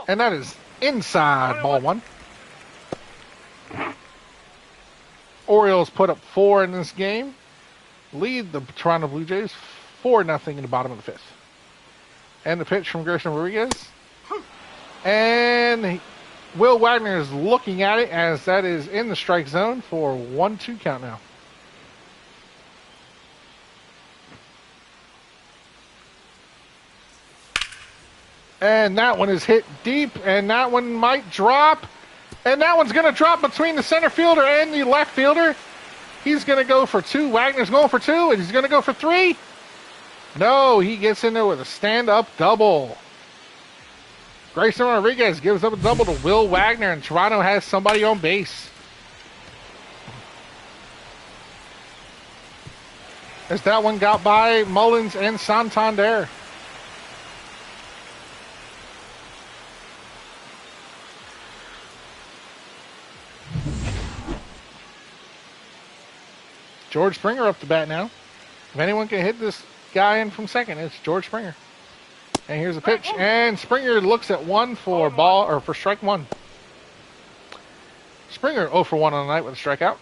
S1: And that is inside ball 1. Orioles put up 4 in this game. Lead the Toronto Blue Jays 4-0 in the bottom of the 5th. And the pitch from Grayson Rodriguez. And Will Wagner is looking at it as that is in the strike zone for 1-2 count now. And that one is hit deep, and that one might drop. And that one's going to drop between the center fielder and the left fielder. He's going to go for 2. Wagner's going for 2, and he's going to go for 3. No, he gets in there with a stand-up double. Grayson Rodriguez gives up a double to Will Wagner, and Toronto has somebody on base. As that one got by Mullins and Santander. George Springer up to bat now. If anyone can hit this guy in from second, it's George Springer. And here's a pitch, and Springer looks at 1 for ball or for strike 1. Springer 0 for 1 on the night with a strikeout.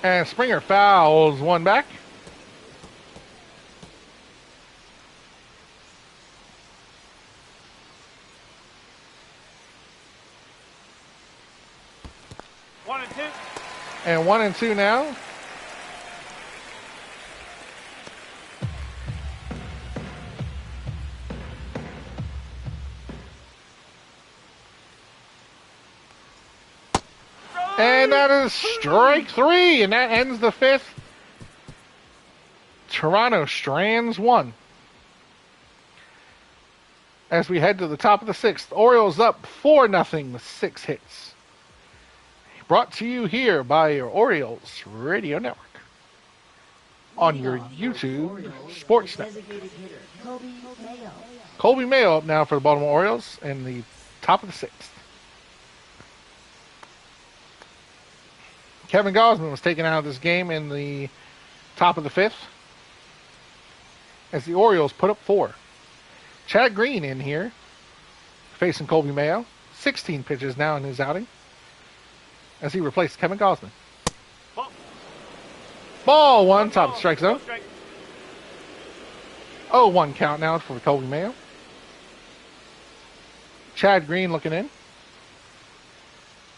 S1: And Springer fouls 1 back. And 1-2 now. And that is strike 3, and that ends the 5th. Toronto strands 1. As we head to the top of the 6th, Orioles up 4-0 with 6 hits. Brought to you here by your Orioles Radio Network on your YouTube Sports Network. Colby Mayo up now for the Baltimore Orioles in the top of the 6th. Kevin Gausman was taken out of this game in the top of the 5th as the Orioles put up 4. Chad Green in here facing Colby Mayo. 16 pitches now in his outing as he replaced Kevin Gosman.
S3: Ball.
S1: Ball one, top of the strike zone.
S3: No strike.
S1: 0-1 count now for Colby Mayo. Chad Green looking in.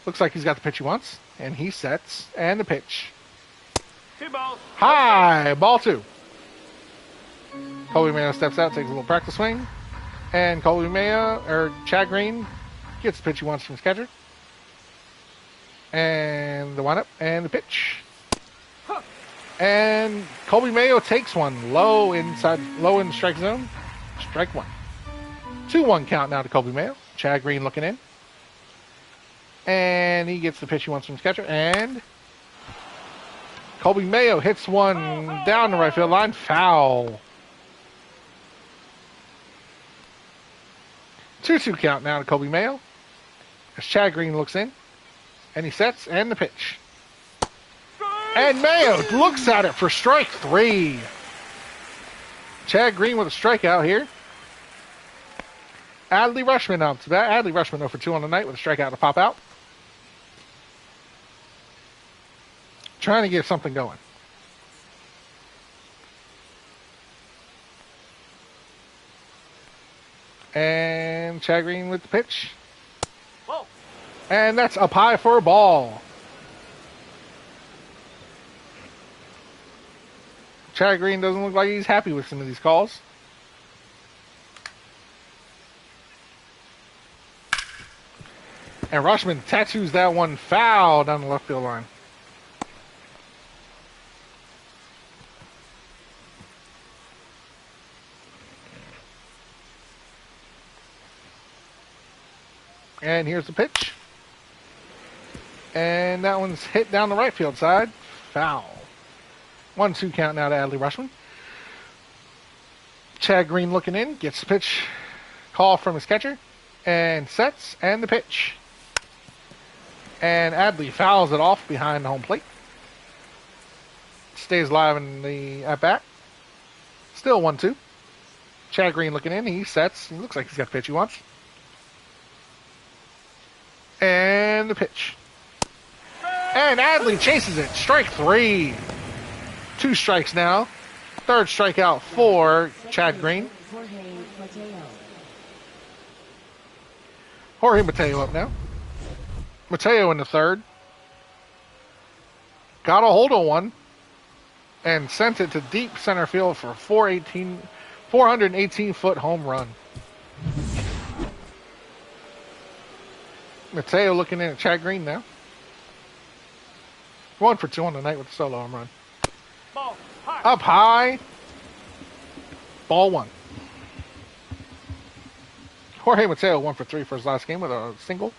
S1: Looks like he's got the pitch he wants. And he sets. And the pitch.
S3: 2 balls.
S1: High. Ball 2. Colby Mayo steps out, takes a little practice swing. And Colby Mayo, or Chad Green, gets the pitch he wants from his catcher. And the windup. And the pitch. And Colby Mayo takes one low in the strike zone. Strike one. 2-1 count now to Colby Mayo. Chad Green looking in. And he gets the pitch he wants from his catcher. And Colby Mayo hits one down the right field line. Foul. 2-2 count now to Colby Mayo. As Chad Green looks in. And he sets. And the pitch. And Mayo looks at it for strike 3. Chad Green with a strikeout here. Adley Rushman up to bat. Adley Rushman 0 for 2 on the night with a strikeout to pop out. Trying to get something going. And Chad Green with the pitch.
S3: Ball.
S1: And that's up high for a ball. Chad Green doesn't look like he's happy with some of these calls. And Rushman tattoos that one foul down the left field line. And here's the pitch. And that one's hit down the right field side. Foul. 1-2 count now to Adley Rushman. Chad Green looking in. Gets the pitch call from his catcher. And sets. And the pitch. And Adley fouls it off behind the home plate. Stays live in the at-bat. Still 1-2. Chad Green looking in. He sets. He looks like he's got the pitch he wants. And the pitch. And Adley chases it. Strike 3. 2 strikes now. Third strikeout for Chad Green. Jorge Mateo up now. Mateo in the third. Got a hold of one. And sent it to deep center field for a 418-foot home run. Mateo looking in at Chad Green now. 1 for 2 on the night with the solo home run.
S3: Ball. High.
S1: Up high. Ball 1. Jorge Mateo 1 for 3 for his last game with a single.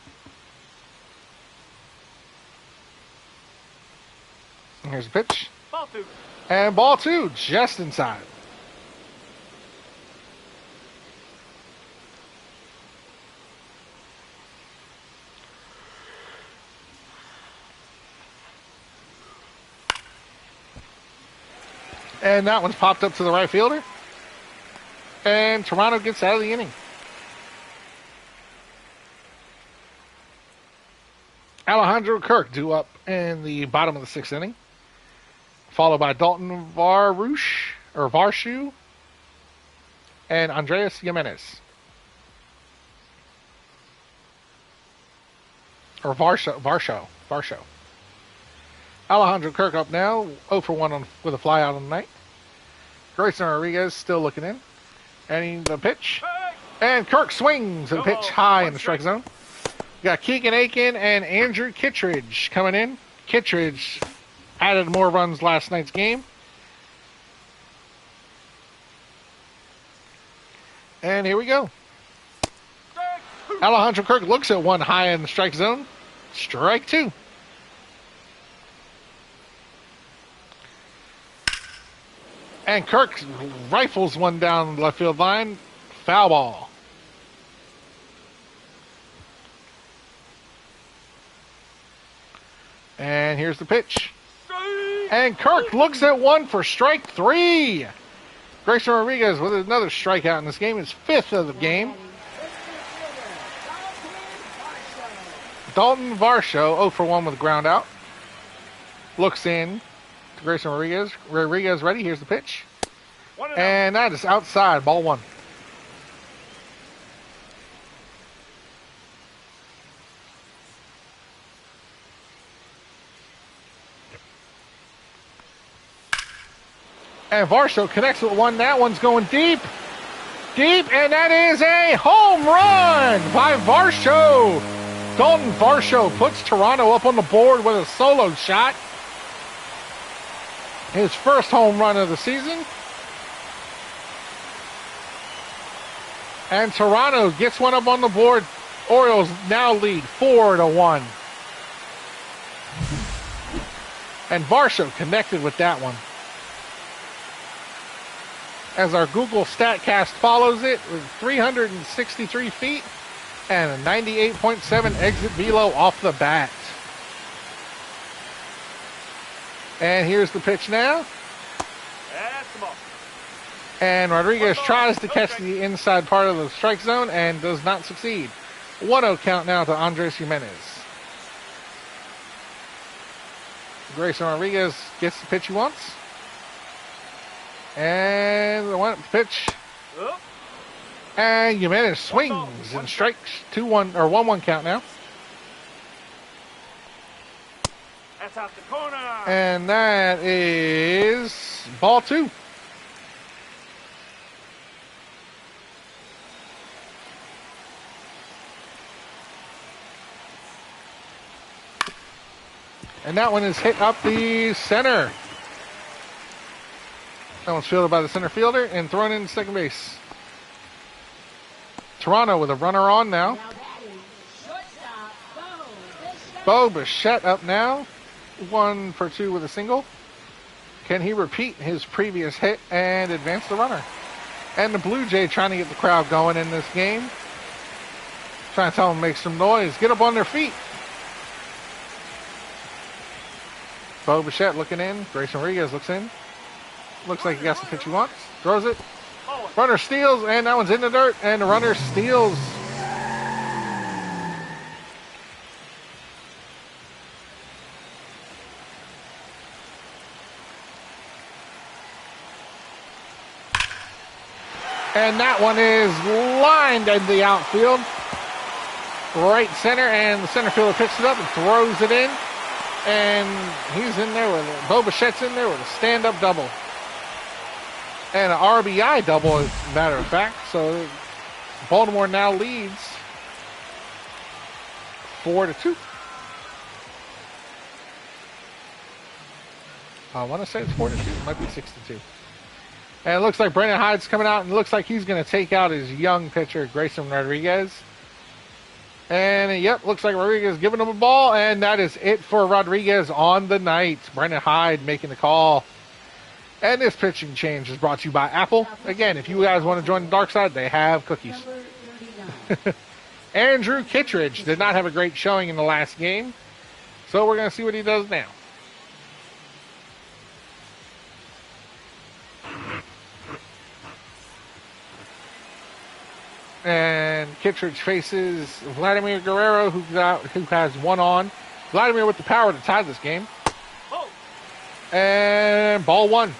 S1: And here's the pitch.
S3: Ball 2.
S1: And ball 2 just inside. And that one's popped up to the right fielder. And Toronto gets out of the inning. Alejandro Kirk due up in the bottom of the 6th inning. Followed by Dalton Varshu and Andreas Jimenez. Or Varsho. Alejandro Kirk up now, 0 for 1 with a fly out on the night. Grayson Rodriguez still looking in. And the pitch. And Kirk swings and the pitch high in the strike zone. We got Keegan Aiken and Andrew Kittredge coming in. Kittredge added more runs last night's game. And here we go. Alejandro Kirk looks at one high in the strike zone. Strike 2. And Kirk rifles one down the left field line. Foul ball. And here's the pitch. And Kirk looks at one for strike 3. Grayson Rodriguez with another strikeout in this game. His 5th of the game. Dalton Varsho, 0 for 1 with a ground out. Looks in to Grayson Rodriguez. Rodriguez ready. Here's the pitch. And that is outside. Ball 1. And Varsho connects with one. That one's going deep. Deep, and that is a home run by Varsho. Dalton Varsho puts Toronto up on the board with a solo shot. His first home run of the season. And Toronto gets one up on the board. Orioles now lead 4-1. And Varsho connected with that one. As our Google StatCast follows it with 363 feet and a 98.7 exit velo off the bat. And here's the pitch now.
S3: That's the ball.
S1: And Rodriguez tries to catch the inside part of the strike zone and does not succeed. 1-0 count now to Andres Jimenez. Grayson Rodriguez gets the pitch he wants. And the one pitch.
S3: Up.
S1: And Jimenez swings and strikes. 2-1 or 1-1 count now.
S3: That's out the corner.
S1: And that is ball 2. And that one is hit up the center. That one's fielded by the center fielder and thrown into second base. Toronto with a runner on now.
S2: Now batting, shortstop,
S1: Bo Bichette up now. 1 for 2 with a single. Can he repeat his previous hit and advance the runner? And the Blue Jay trying to get the crowd going in this game. Trying to tell them to make some noise. Get up on their feet. Bo Bichette looking in. Grayson Rodriguez looks in. Looks like he got the pitch he wants. Throws it. Runner steals, and that one's in the dirt, and the runner steals. And that one is lined in the outfield. Right center, and the center fielder picks it up and throws it in. And he's in there with it. Bo Bichette's in there with a stand-up double. And an RBI double, as a matter of fact. So Baltimore now leads 4-2. I want to say it's 4-2. It might be 6-2. And it looks like Brendan Hyde's coming out, and it looks like he's going to take out his young pitcher, Grayson Rodriguez. And, yep, looks like Rodriguez giving him a ball, and that is it for Rodriguez on the night. Brendan Hyde making the call. And this pitching change is brought to you by Apple. Again, if you guys want to join the dark side, they have cookies.
S2: number 39.
S1: Andrew Kittredge did not have a great showing in the last game. So we're going to see what he does now. And Kittredge faces Vladimir Guerrero, who has one on. Vladimir with the power to tie this game.
S3: Oh.
S1: And ball 1.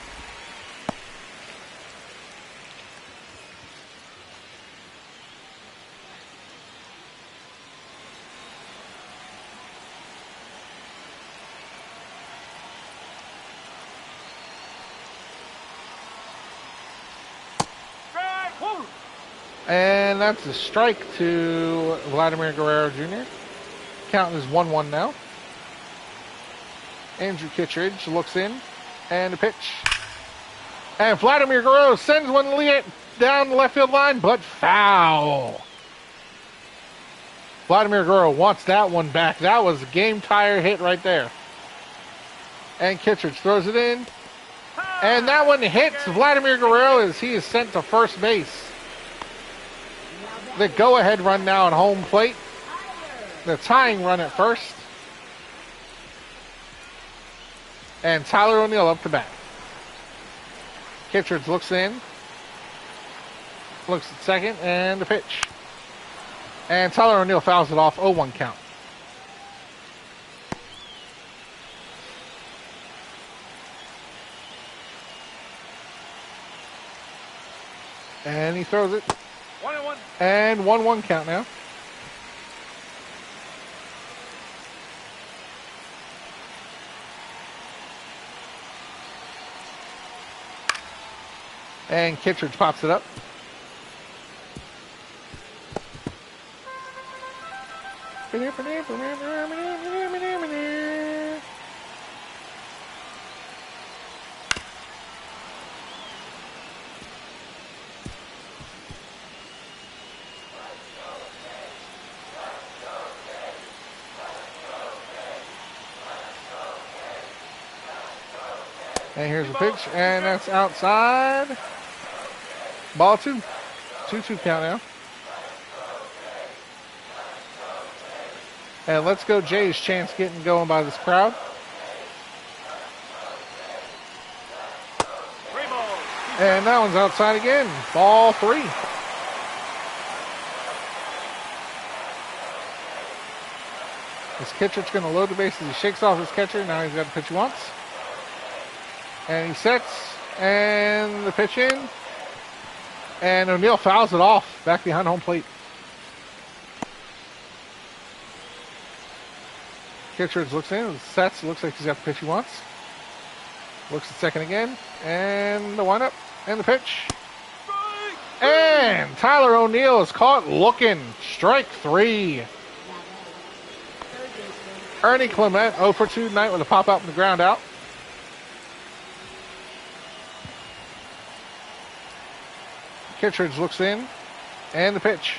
S3: Strike. Woo.
S1: And that's a strike to Vladimir Guerrero Jr. Count is 1-1 now. Andrew Kittredge looks in. And a pitch. And Vladimir Guerrero sends one down the left field line, but foul. Vladimir Guerrero wants that one back. That was a game-tire hit right there. And Kittredge throws it in. And that one hits Vladimir Guerrero as he is sent to first base. The go-ahead run now at home plate. The tying run at first. And Tyler O'Neill up to bat. Kittredge looks in. Looks at second, and the pitch. And Tyler O'Neill fouls it off, 0-1 count. And he throws it.
S3: 1-1.
S1: And 1-1 count now. And Kittredge pops it up. And here's the pitch, and that's outside. Ball 2. 2-2 count now. And let's go Jay's chance getting going by this crowd.
S3: 3 balls.
S1: And that one's outside again. Ball 3. This Kittredge's going to load the bases. He shakes off his catcher. Now he's got the pitch he wants. And he sets. And the pitch in. And O'Neill fouls it off back behind home plate. Kittredge looks in, sets, looks like he's got the pitch he wants. Looks at second again, and the windup, and the pitch. And Tyler O'Neill is caught looking. Strike 3. Ernie Clement 0 for 2 tonight with a pop out from the ground out. Kittredge looks in, and the pitch.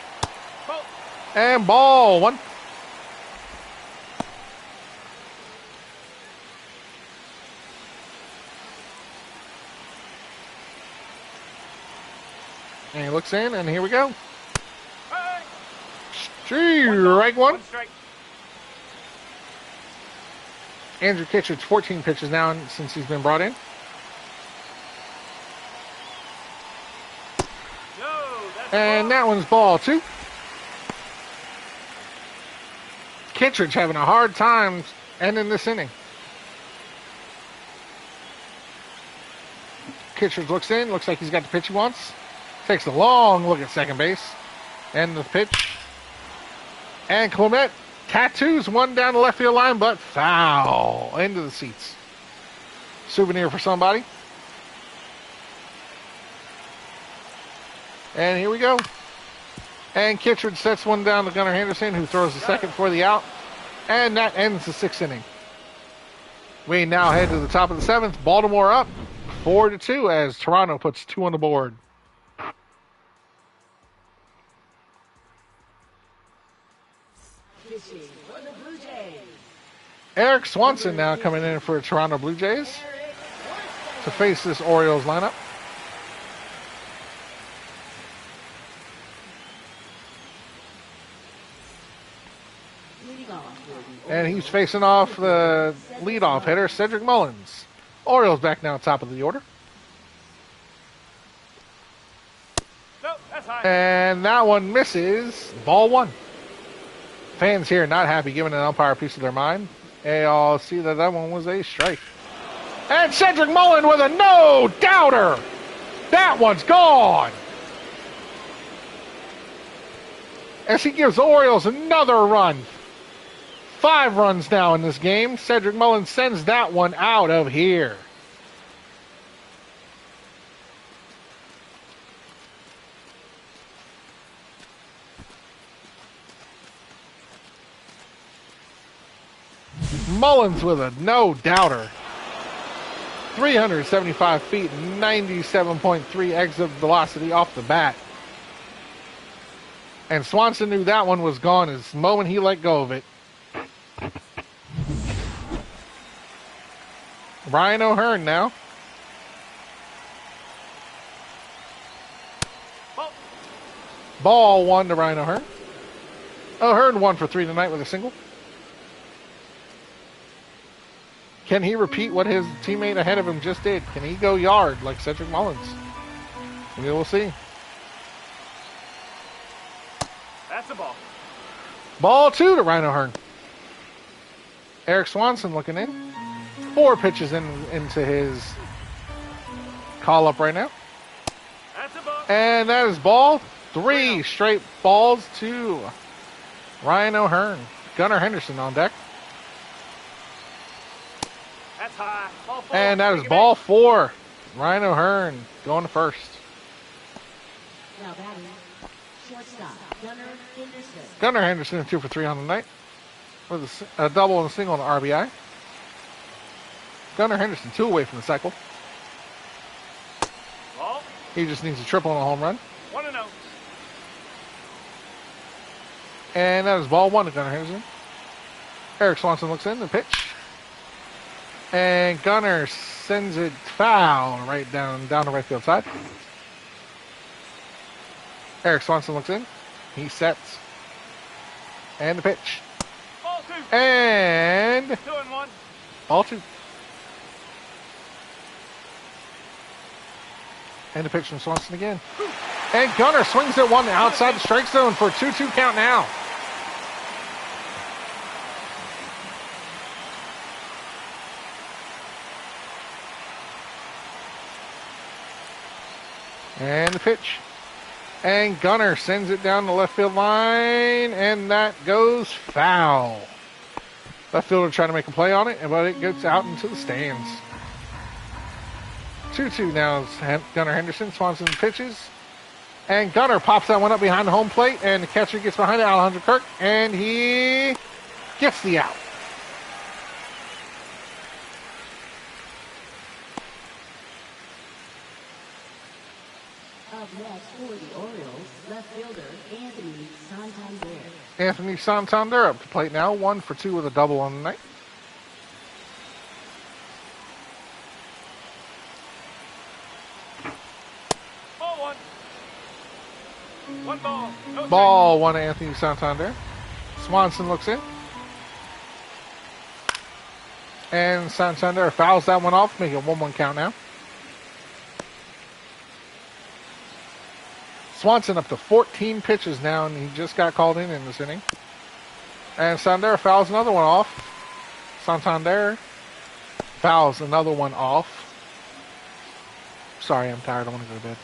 S1: And ball 1. And he looks in, and here we go. Strike 1.
S3: 1 strike.
S1: Andrew Kittredge, 14 pitches now since he's been brought in.
S3: No, that's
S1: And that one's ball 2. Kittredge having a hard time ending this inning. Kittredge looks in, looks like he's got the pitch he wants. Takes a long look at second base. And the pitch. And Clement tattoos one down the left field line, but foul into the seats. Souvenir for somebody. And here we go. And Kittredge sets one down to Gunnar Henderson, who throws the second for the out. And that ends the 6th inning. We now head to the top of the 7th. Baltimore up 4-2 as Toronto puts 2 on the board.
S2: Pitching for the Blue Jays.
S1: Eric Swanson now coming in for Toronto Blue Jays to face this Orioles lineup.
S2: Leading off for the
S1: And he's facing off the leadoff hitter, Cedric Mullins. Orioles back now top of the order.
S3: No, that's high.
S1: And that one misses. Ball 1. Fans here not happy, giving an umpire a piece of their mind. They all see that one was a strike. And Cedric Mullins with a no-doubter. That one's gone. As he gives the Orioles another run. 5 runs now in this game. Cedric Mullins sends that one out of here. Mullins with a no-doubter. 375 feet, 97.3 exit velocity off the bat. And Swanson knew that one was gone as the moment he let go of it. Ryan O'Hearn now. Ball 1 to Ryan O'Hearn. O'Hearn 1 for 3 tonight with a single. Can he repeat what his teammate ahead of him just did? Can he go yard like Cedric Mullins? We will see.
S3: That's a ball.
S1: Ball 2 to Ryan O'Hearn. Eric Swanson looking in. 4 pitches into his call up right now.
S3: That's a ball.
S1: And that is ball 3. Straight balls to Ryan O'Hearn. Gunnar Henderson on deck.
S3: That's high. Ball 4.
S1: And that is
S3: Take it
S1: ball
S3: back.
S1: 4. Ryan O'Hearn going to first.
S2: Now batting, shortstop, Gunnar Henderson.
S1: Gunnar Henderson 2 for 3 on the night with a double and a single on the RBI. Gunnar Henderson 2 away from the cycle.
S3: Ball.
S1: He just needs a triple and a home run.
S3: 1-0.
S1: And that is ball 1 to Gunnar Henderson. Eric Swanson looks in the pitch. And Gunnar sends it foul right down the right field side. Eric Swanson looks in. He sets. And the pitch.
S3: Ball 2.
S1: And
S3: 2-1.
S1: ball 2. And the pitch from Swanson again. And Gunnar swings at one outside the strike zone for a 2-2 count now. And the pitch. And Gunnar sends it down the left field line, and that goes foul. Left fielder trying to make a play on it, but it gets out into the stands. 2-2 now is Gunnar Henderson. Swanson pitches. And Gunnar pops that one up behind the home plate, and the catcher gets behind it, Alejandro Kirk, and he gets the out.
S2: Up next for the Orioles, left fielder Anthony Santander.
S1: Anthony Santander up to plate now, 1 for 2 with a double on the night.
S3: Ball 1. 1 ball. No strike.
S1: Ball 1 to Anthony Santander. Swanson looks in. And Santander fouls that one off, making a 1-1 count now. Swanson up to 14 pitches now, and he just got called in this inning. And Santander fouls another one off. Santander fouls another one off. Sorry, I'm tired. I want to go to bed.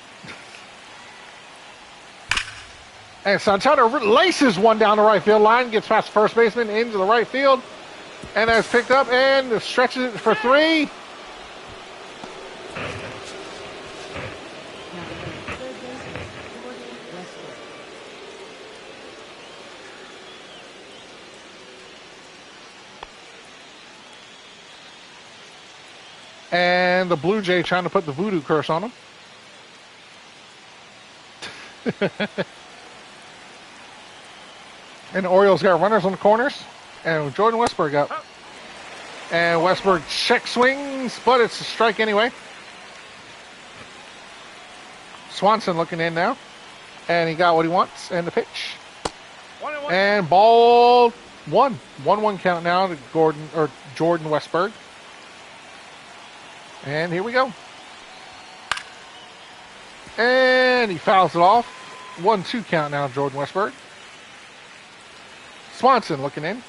S1: And Santander laces one down the right field line, gets past the first baseman into the right field, and that's picked up and stretches it for 3.
S2: Now batting, third baseman Jordan Westbrook.
S1: And the Blue Jay trying to put the voodoo curse on him. And the Orioles got runners on the corners. And Jordan Westberg up. And Westberg check swings, but it's a strike anyway. Swanson looking in now. And he got what he wants. And the pitch.
S3: 1-1.
S1: And ball 1. 1-1 count now to Jordan Westberg. And here we go. And he fouls it off. 1-2 count now to Jordan Westberg. Swanson looking in.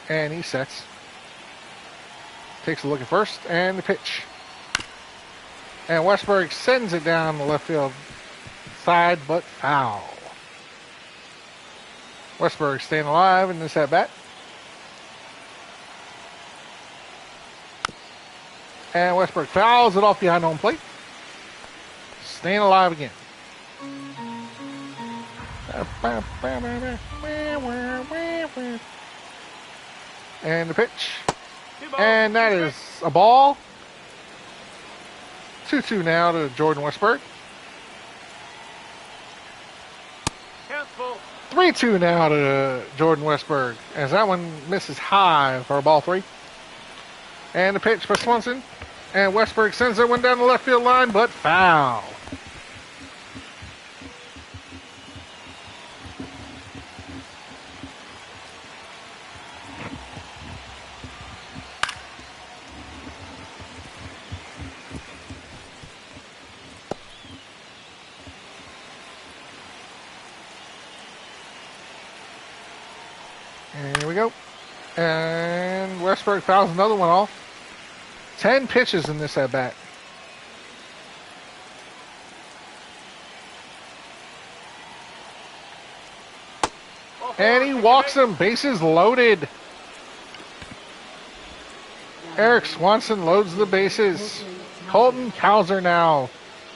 S1: And he sets. Takes a look at first. And the pitch. And Westberg sends it down the left field side, but foul. Westberg staying alive in this at bat. And Westberg fouls it off behind home plate. Staying alive again. And the pitch.
S3: 2 balls.
S1: And that
S3: No
S1: is a ball. 2-2 now to Jordan Westberg.
S3: strike. Count's full.
S1: 3-2 now to Jordan Westberg. As that one misses high for a ball 3. And the pitch for Swanson. And Westberg sends that one down the left field line, but foul. And here we go. And Westberg fouls another one off. 10 pitches in this at bat. And he walks him. Bases loaded. Eric Swanson loads the bases. Colton Cowser now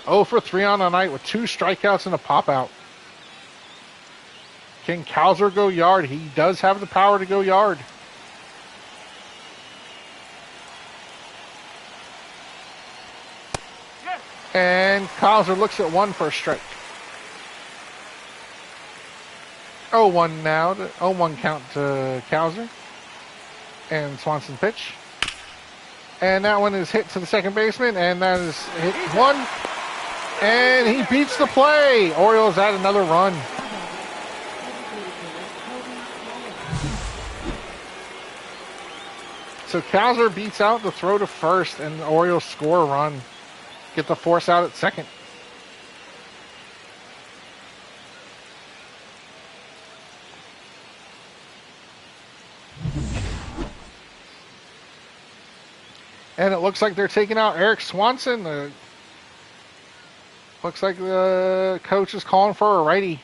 S1: 0 for 3 on the night with 2 strikeouts and a pop-out. Can Cowser go yard? He does have the power to go yard.
S3: Yes.
S1: And Cowser looks at 1 for a strike. 0-1 now. 0-1 count to Cowser. And Swanson pitch. And that one is hit to the second baseman, and that is hit 1. And he beats the play. Orioles add another run. So Cowser beats out the throw to first, and the Orioles score a run. Get the force out at second. And it looks like they're taking out Eric Swanson. Looks like the coach is calling for a righty.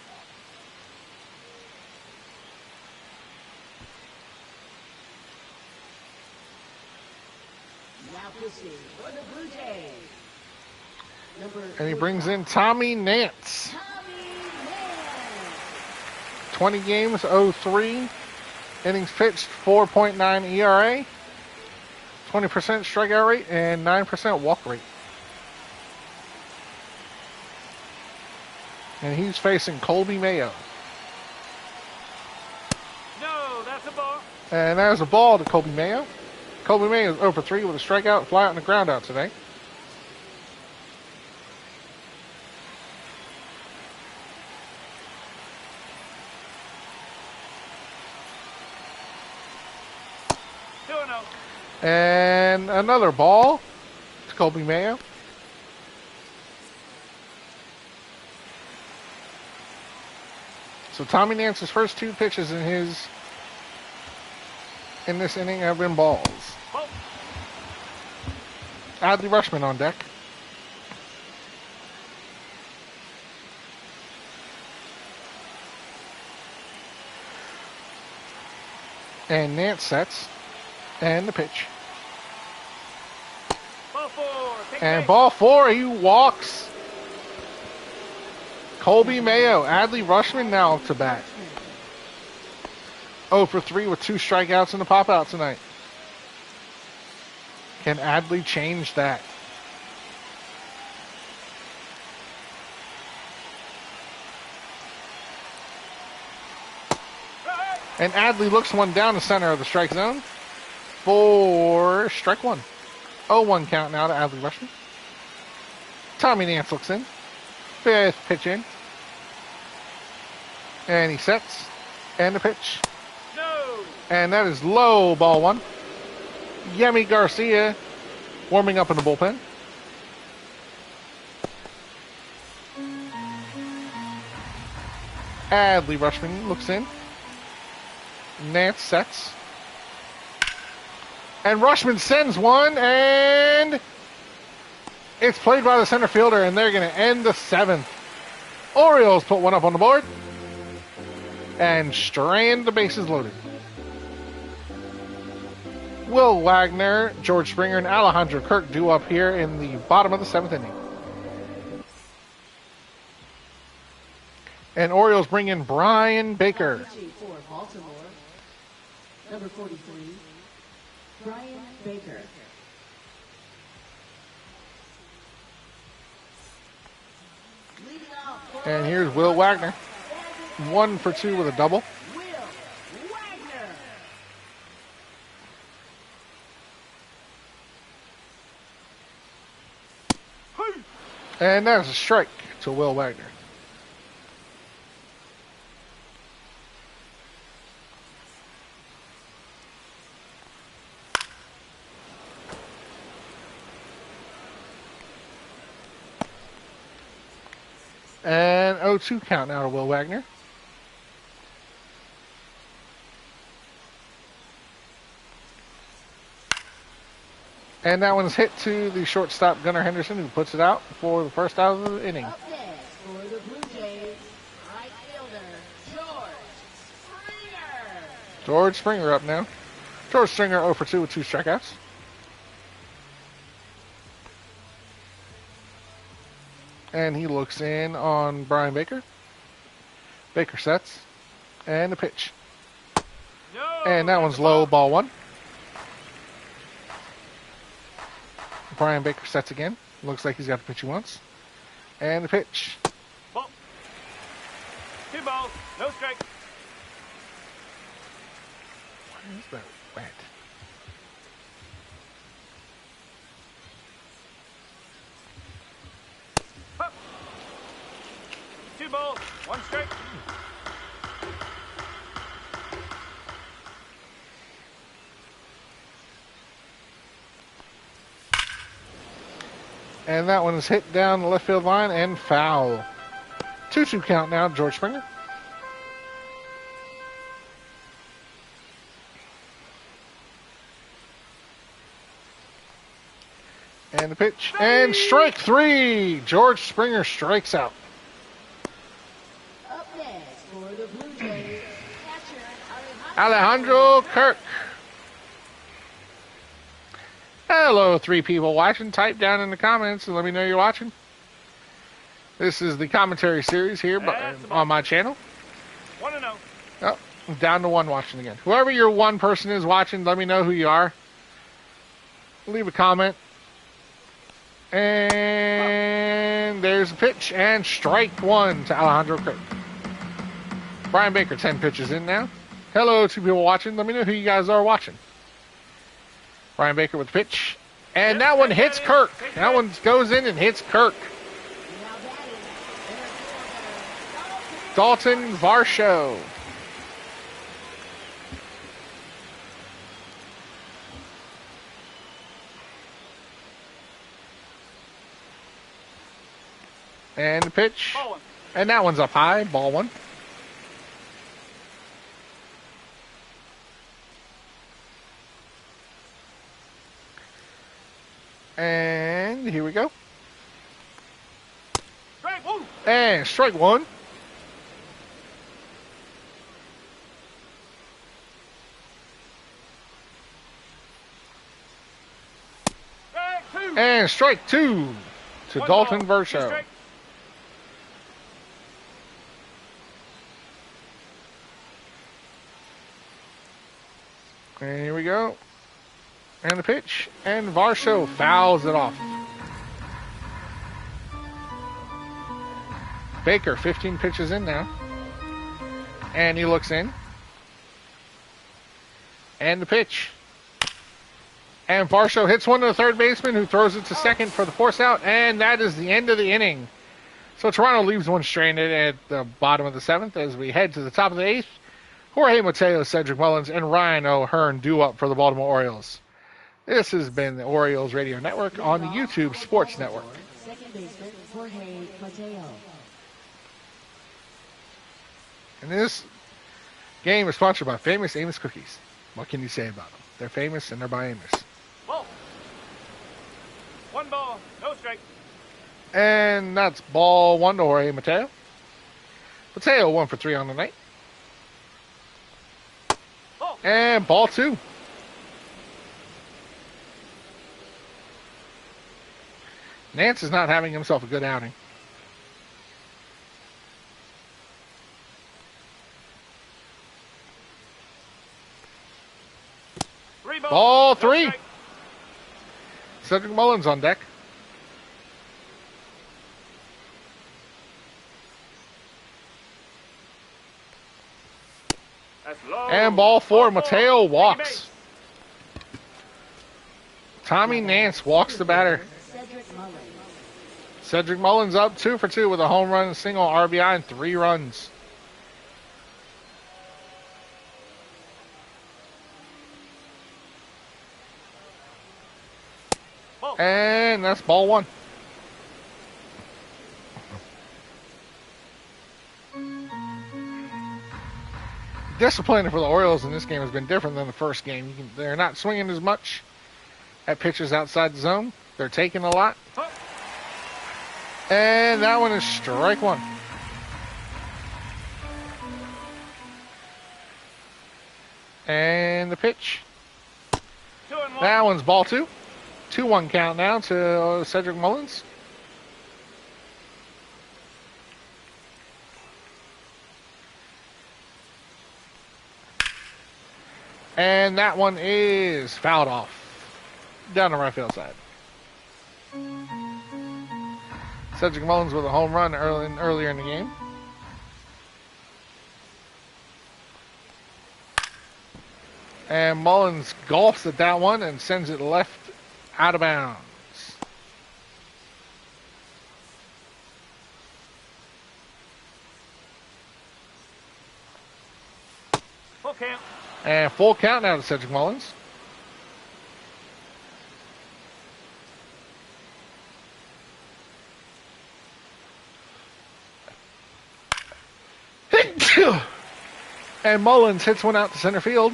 S2: Now pitching for the Blue Jays.
S1: And he brings in Tommy Nance.
S2: Tommy Nance.
S1: 20 games, 0-3. Innings pitched, 4.9 ERA. 20% strikeout rate and 9% walk rate. And he's facing Colby Mayo.
S3: No, that's a ball.
S1: And there's a ball to Colby Mayo. Colby Mayo is 0 for 3 with a strikeout, fly out, and a ground out today. And another ball to Colby Mayo. So Tommy Nance's first 2 pitches in this inning have been balls.
S3: Oh.
S1: Adley Rushman on deck. And Nance sets. And the pitch.
S3: Ball 4.
S1: And ball 4, he walks. Colby Mayo, Adley Rushman now to bat. 0 for 3 with 2 strikeouts and a pop-out tonight. Can Adley change that? And Adley looks one down the center of the strike zone for strike 1. 0-1 count now to Adley Rushman. Tommy Nance looks in. 5th pitch in. And he sets. And the pitch.
S3: No.
S1: And that is low, ball 1. Yemi Garcia warming up in the bullpen. Adley Rushman looks in. Nance sets. And Rushman sends one, and it's played by the center fielder, and they're going to end the 7th. Orioles put one up on the board and strand the bases loaded. Will Wagner, George Springer, and Alejandro Kirk due up here in the bottom of the 7th inning. And Orioles bring in Brian Baker.
S2: Pitching for Baltimore. Number 43, Brian Baker. Leading off for
S1: And here's Will Wagner. 1 for 2 with a double.
S2: Will Wagner.
S1: And that's a strike to Will Wagner. And 0-2 count now to Will Wagner. And that one's hit to the shortstop, Gunnar Henderson, who puts it out for the first out of the inning.
S2: Up next for the Blue Jays, right fielder, George
S1: George Springer up now. George Springer 0 for 2 with 2 strikeouts. And he looks in on Brian Baker. Baker sets. And the pitch.
S3: No,
S1: And that
S3: that's
S1: one's
S3: a
S1: low,
S3: ball.
S1: ball 1. Brian Baker sets again. Looks like he's got the pitch he wants. And the pitch.
S3: Ball. 2 balls, no strike.
S1: Why is that wet?
S3: Huh. 2 balls, 1 strike.
S1: And that one is hit down the left field line and foul. 2-2 count now, George Springer. And the pitch. And strike 3. George Springer strikes out.
S2: Up next for the Blue Jays, catcher
S1: Alejandro Kirk. Hello, 3 people watching. Type down in the comments and let me know you're watching. This is the commentary series here on my channel.
S3: 1-0.
S1: Oh, down to 1 watching again. Whoever your 1 person is watching, let me know who you are. Leave a comment. And there's a pitch and strike 1 to Alejandro Kirk. Brian Baker, 10 pitches in now. Hello, 2 people watching. Let me know who you guys are watching. Brian Baker with the pitch. And that one hits Kirk. That one goes in and hits Kirk. Dalton Varsho. And the pitch.
S3: Ball 1.
S1: And that one's up high. Ball 1. And here we go.
S3: Strike 1.
S1: And strike 1.
S3: Strike 2.
S1: And strike 2 to
S3: 1
S1: Dalton
S3: ball, 2
S1: Varsho.
S3: strike.
S1: And here we go. And the pitch. And Varsho fouls it off. Baker, 15 pitches in now. And he looks in. And the pitch. And Varsho hits one to the third baseman who throws it to second for the force out. And that is the end of the inning. So Toronto leaves one stranded at the bottom of the 7th as we head to the top of the 8th. Jorge Mateo, Cedric Mullins, and Ryan O'Hearn due up for the Baltimore Orioles. This has been the Orioles Radio Network on the YouTube Sports Network.
S2: second baseman Jorge Mateo.
S1: And this game is sponsored by Famous Amos Cookies. What can you say about them? They're famous and they're by Amos.
S3: Ball. 1 ball, no strike.
S1: And that's ball 1 to Jorge Mateo. Mateo 1 for 3 on the night.
S3: Ball.
S1: And ball 2. Nance is not having himself a good outing. Ball 3.
S3: No strike.
S1: Cedric Mullins on deck.
S3: That's low.
S1: And ball 4.
S3: Ball
S1: Mateo
S3: 4.
S1: walks.
S3: Second
S1: Tommy Nance walks the batter.
S2: Cedric Mullins.
S1: Cedric Mullins up 2 for 2 with a home run, single, RBI, and 3 runs.
S3: base. Ball.
S1: And that's ball 1. Discipline for the Orioles in this game has been different than the first game. They're not swinging as much at pitches outside the zone. They're taking a lot.
S3: Huh.
S1: And that one is strike 1. And the pitch.
S3: 2-1.
S1: That one's ball two. 2-1 count now to Cedric Mullins. And that one is fouled off down the right field side. Cedric Mullins with a home run earlier in the game. And Mullins golfs at that one and sends it left out of bounds.
S3: Full count.
S1: And full count now to Cedric Mullins. And Mullins hits one out to center field.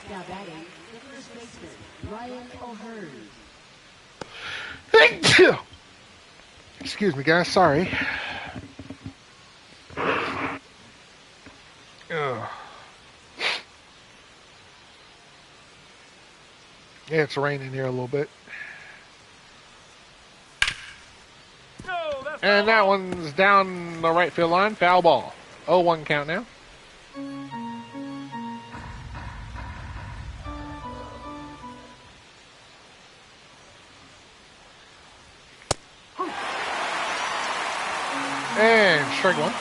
S2: Now batting, the first baseman, Ryan O'Hearn.
S1: Excuse me, guys. Sorry. Ugh. Yeah, it's raining here a little bit.
S3: No, that's
S1: And that one's down the right field line. Foul ball. 0-1 count now. And strike one.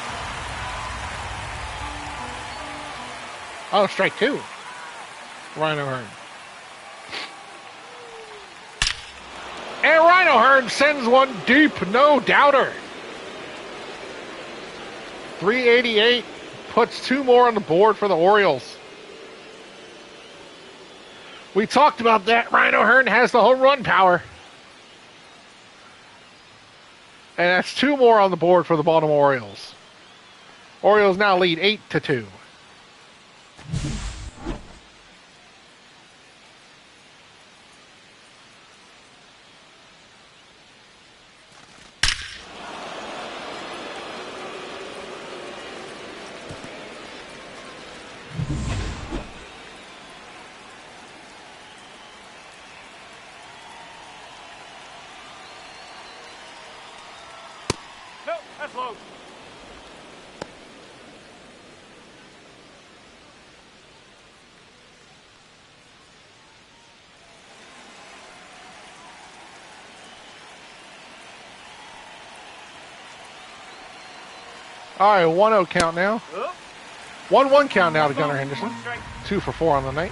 S1: Oh, strike two. Ryan O'Hearn. And Ryan O'Hearn sends one deep, no doubter. 388 puts two more on the board for the Orioles. We talked about that. Ryan O'Hearn has the home run power. And that's two more on the board for the Baltimore Orioles. Orioles now lead 8-2.
S3: No, that's low.
S1: All right, 1-0 count now.
S3: Up.
S1: 1-1 count now to Gunnar Henderson.
S3: 1 strike.
S1: 2 for 4 on the night.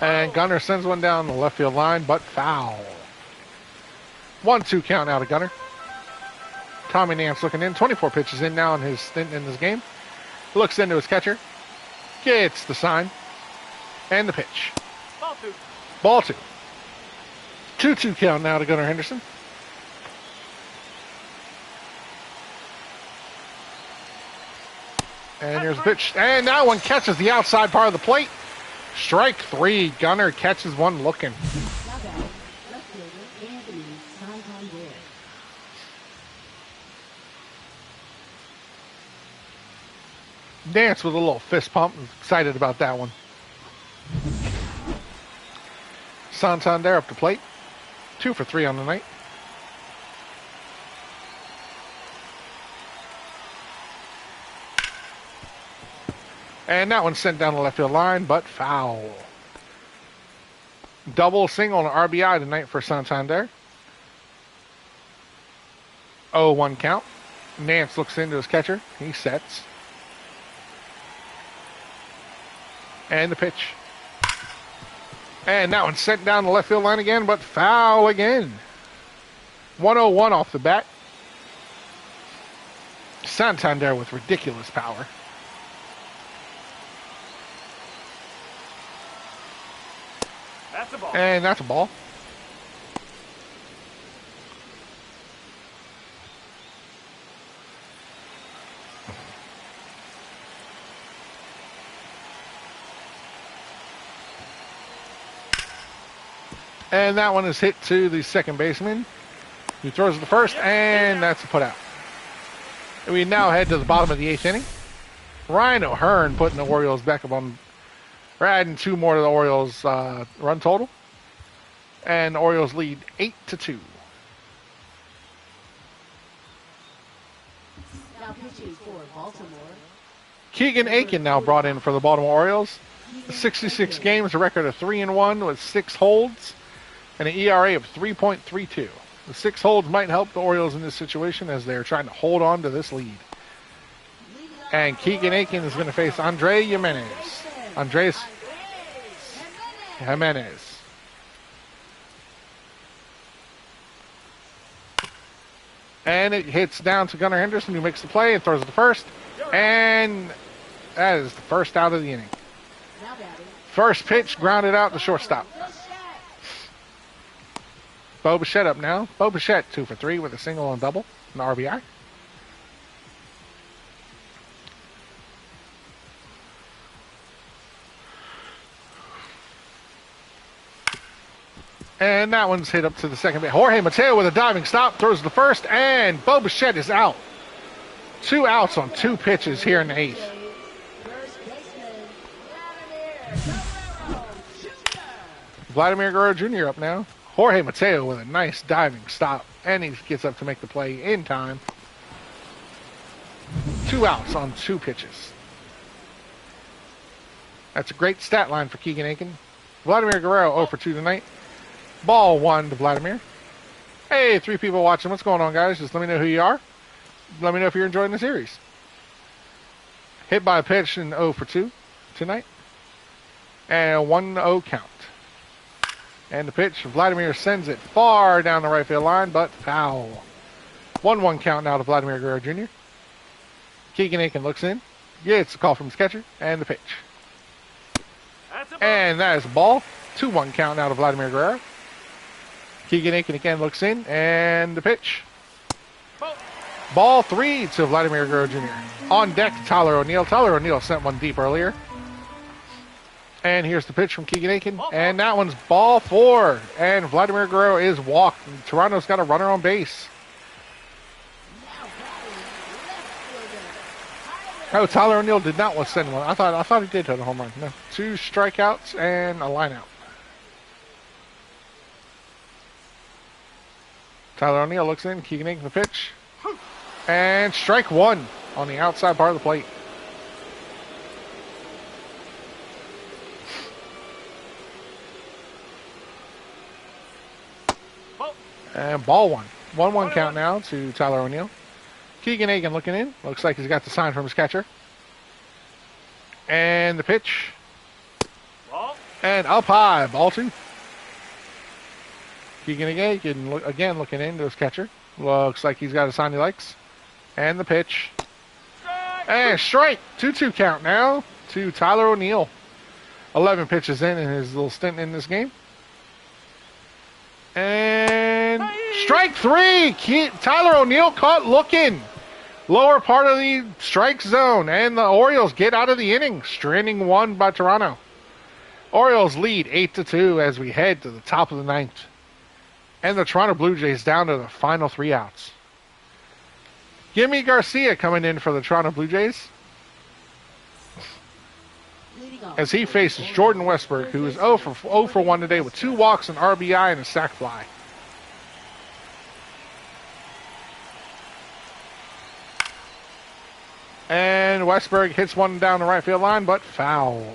S1: And Gunnar sends one down the left field line, but foul. 1-2 count now to Gunnar. Tommy Nance looking in. 24 pitches in now in his stint in this game. Looks into his catcher. Gets the sign. And the pitch.
S3: Ball 2.
S1: Ball 2. 2-2 count now to Gunnar Henderson. And there's a pitch. And that one catches the outside part of the plate. Strike 3. Gunnar catches one looking.
S2: Now batting, left fielder, Anthony Santander.
S1: Dance with a little fist pump. Excited about that one. Santander up the plate. 2 for 3 on the night. And that one's sent down the left field line, but foul. Double, single, and RBI tonight for Santander. 0-1 count. Nance looks into his catcher. He sets. And the pitch. And that one's sent down the left field line again, but foul again. 1-0-1 off the bat. Santander with ridiculous power.
S3: That's a ball.
S1: And that's a ball. And that one is hit to the second baseman, who throws the first, and that's a put out. And we now head to the bottom of the 8th inning. Ryan O'Hearn putting the Orioles back up on, or adding 2 more to the Orioles run total. And the Orioles lead 8-2.
S2: Now pitching for Baltimore.
S1: Keegan Aiken now brought in for the Baltimore Orioles. 66 games, a record of 3-1 with 6 holds and an ERA of 3.32. The 6 holds might help the Orioles in this situation as they're trying to hold on to this lead. And Keegan Aiken is going to face Andre Jimenez. Andres Jimenez. And it hits down to Gunnar Henderson, who makes the play and throws it to first. And that is the first out of the inning. First pitch grounded out to shortstop. Bo Bichette up now. Bo Bichette 2 for 3 with a single and double, an RBI. And that one's hit up to the second base. Jorge Mateo with a diving stop, throws the first, and Bo Bichette is out. 2 outs on 2 pitches here in the 8th. Vladimir Guerrero Jr. up now. Jorge Mateo with a nice diving stop, and he gets up to make the play in time. 2 outs on 2 pitches. That's a great stat line for Keegan Aiken. Vladimir Guerrero 0 for 2 tonight. Ball 1 to Vladimir. Hey, 3 people watching. What's going on, guys? Just let me know who you are. Let me know if you're enjoying the series. Hit by a pitch in 0 for 2 tonight. And a 1-0 count. And the pitch, Vladimir sends it far down the right field line, but foul. 1-1 count now to Vladimir Guerrero Jr. Keegan Aiken looks in, gets a call from his catcher, and the pitch. And that is a ball. 2-1 count now to Vladimir Guerrero. Keegan Aiken again looks in, and the pitch. Ball 3 to Vladimir Guerrero Jr. On deck, Tyler O'Neill. Tyler O'Neill sent one deep earlier. And here's the pitch from Keegan Aiken. And that one's ball 4. And Vladimir Guerrero is walked. Toronto's got a runner on base. Oh, Tyler O'Neill did not want to send one. I thought he did hit a home run. No. 2 strikeouts and a line out. Tyler O'Neill looks in. Keegan Aiken the pitch. And strike 1 on the outside part of the plate. And ball 1. 1-1 count now to Tyler O'Neill. Keegan Aiken looking in. Looks like he's got the sign from his catcher. And the pitch. And up high. Ball 2. Keegan Aiken again looking into his catcher. Looks like he's got a sign he likes. And the pitch. And strike. 2-2 count now to Tyler O'Neill. 11 pitches in his little stint in this game. And strike 3. Tyler O'Neill caught looking. Lower part of the strike zone. And the Orioles get out of the inning. Stranding 1 by Toronto. Orioles lead 8-2 as we head to the top of the 9th. And the Toronto Blue Jays down to the final 3 outs. Gimme Garcia coming in for the Toronto Blue Jays. As he faces Jordan Westburg, who is 0 for 1 today with 2 walks, an RBI, and a sac fly. And Westburg hits one down the right field line, but foul.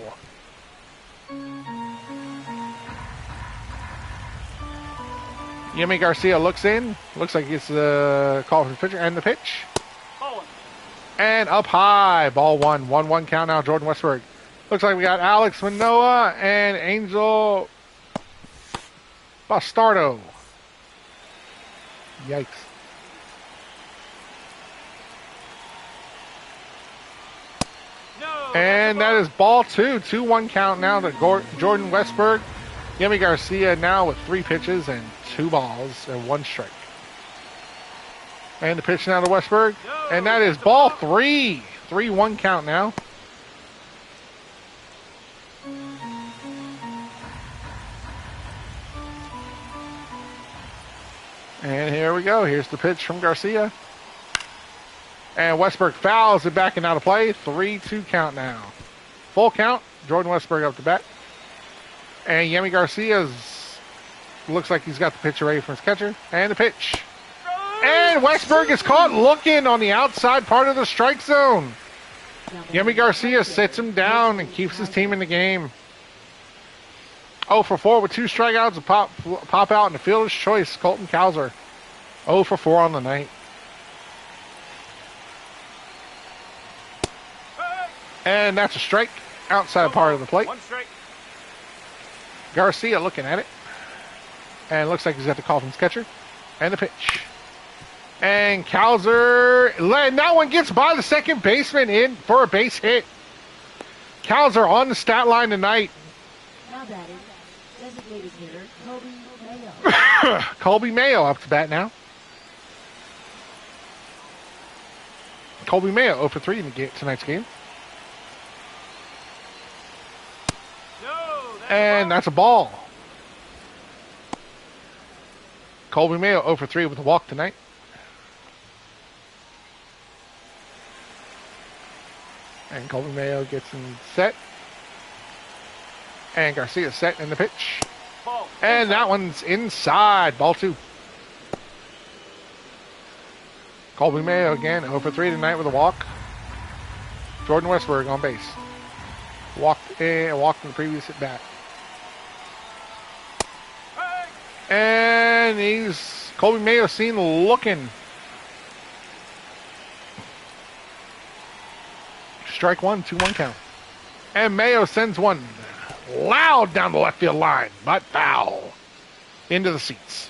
S1: Yemi Garcia looks in. Looks like it's the call from the pitcher and the pitch. And up high. Ball 1. 1-1 count now. Jordan Westburg. Looks like we got Alex Manoah and Angel Bastardo. Yikes. And that is ball 2. 2-1 count now to Jordan Westburg. Yemi Garcia now with 3 pitches and 2 balls and 1 strike. And the pitch now to Westburg. And that is ball 3. 3-1 count now. And here we go. Here's the pitch from Garcia. And Westberg fouls it back and out of play. 3-2 count now. Full count. Jordan Westberg up to bat. And Yemi Garcia's looks like he's got the pitch ready from his catcher. And the pitch. And Westberg is caught looking on the outside part of the strike zone. Yemi Garcia sits him down and keeps his team in the game. 0 for 4 with 2 strikeouts. A pop out in the fielder's choice. Colton Cowser. 0 for 4 on the night. And that's a strike outside part of the plate.
S3: 1 strike.
S1: Garcia looking at it. And it looks like he's got the call from his catcher. And the pitch. And Cowser, and that one gets by the second baseman in for a base hit. Cowser on the stat line tonight.
S2: Now batting, designated hitter, Kobe Mayo.
S1: Colby Mayo up to bat now. Colby Mayo 0 for 3 in tonight's game.
S3: No,
S1: And that's a ball. Colby Mayo 0 for 3 with a walk tonight. And Colby Mayo gets him set. And Garcia set in the pitch.
S3: ball.
S1: And that one's inside. Ball 2. Colby Mayo again 0 for 3 tonight with a walk. Jordan Westberg on base. Walked in the previous at bat. And he's Colby Mayo seen looking. Strike 1, 2-1 count. And Mayo sends one loud down the left field line, but foul into the seats.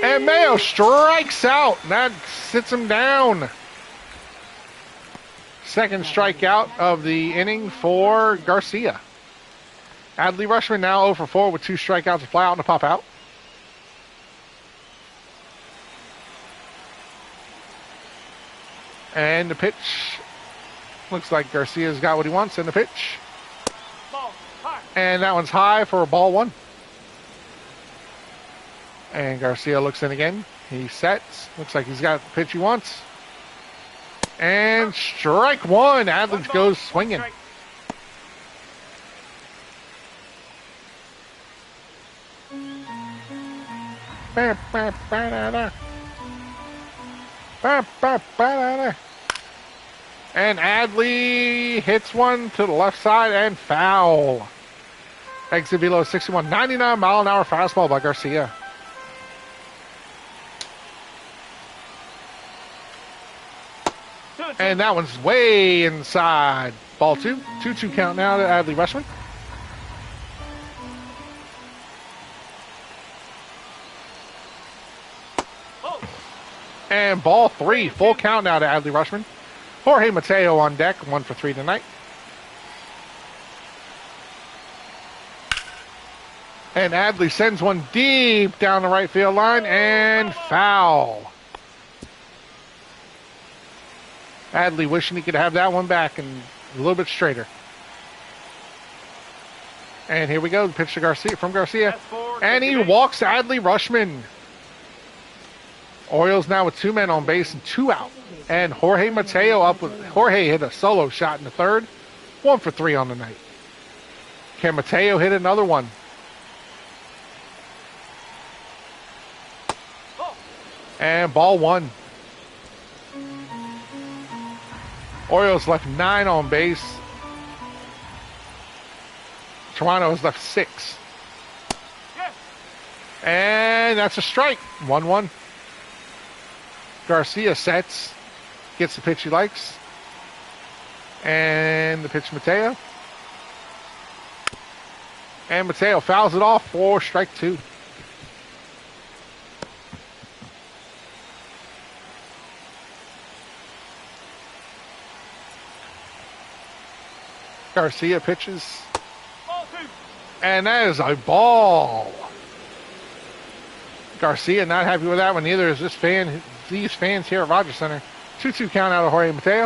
S1: And Mayo strikes out. That sits him down. Second strikeout of the inning for Garcia. Adley Rushman now 0 for 4 with 2 strikeouts, a fly out and a pop out. And the pitch. Looks like Garcia's got what he wants in the pitch.
S3: Ball, high.
S1: And that one's high for a ball 1. And Garcia looks in again. He sets. Looks like he's got the pitch he wants. And strike 1. Adley goes swinging.
S3: Strike.
S1: And Adley hits one to the left side and foul. Exit velo 61, 99 mile an hour fastball by Garcia. And that one's way inside. Ball 2. 2-2 count now to Adley Rushman.
S3: Oh,
S1: And ball 3. Full count now to Adley Rushman. Jorge Mateo on deck. 1 for 3 tonight. And Adley sends one deep down the right field line and foul. Adley wishing he could have that one back and a little bit straighter. And here we go. The pitch to Garcia from Garcia.
S3: that's forward.
S1: And he walks Adley Rushman. Orioles now with 2 men on base and 2 out. And Jorge Mateo up with Jorge hit a solo shot in the third. 1 for 3 on the night. Can Mateo hit another one?
S3: Oh,
S1: And ball 1. Orioles left 9 on base. Toronto has left 6.
S3: yes.
S1: And that's a strike. 1-1. Garcia sets. Gets the pitch he likes. And the pitch to Mateo. And Mateo fouls it off for strike 2. Garcia pitches.
S3: Ball 2.
S1: And that is a ball. Garcia not happy with that one. Neither is these fans here at Rogers Center. 2-2 count out of Jorge Mateo.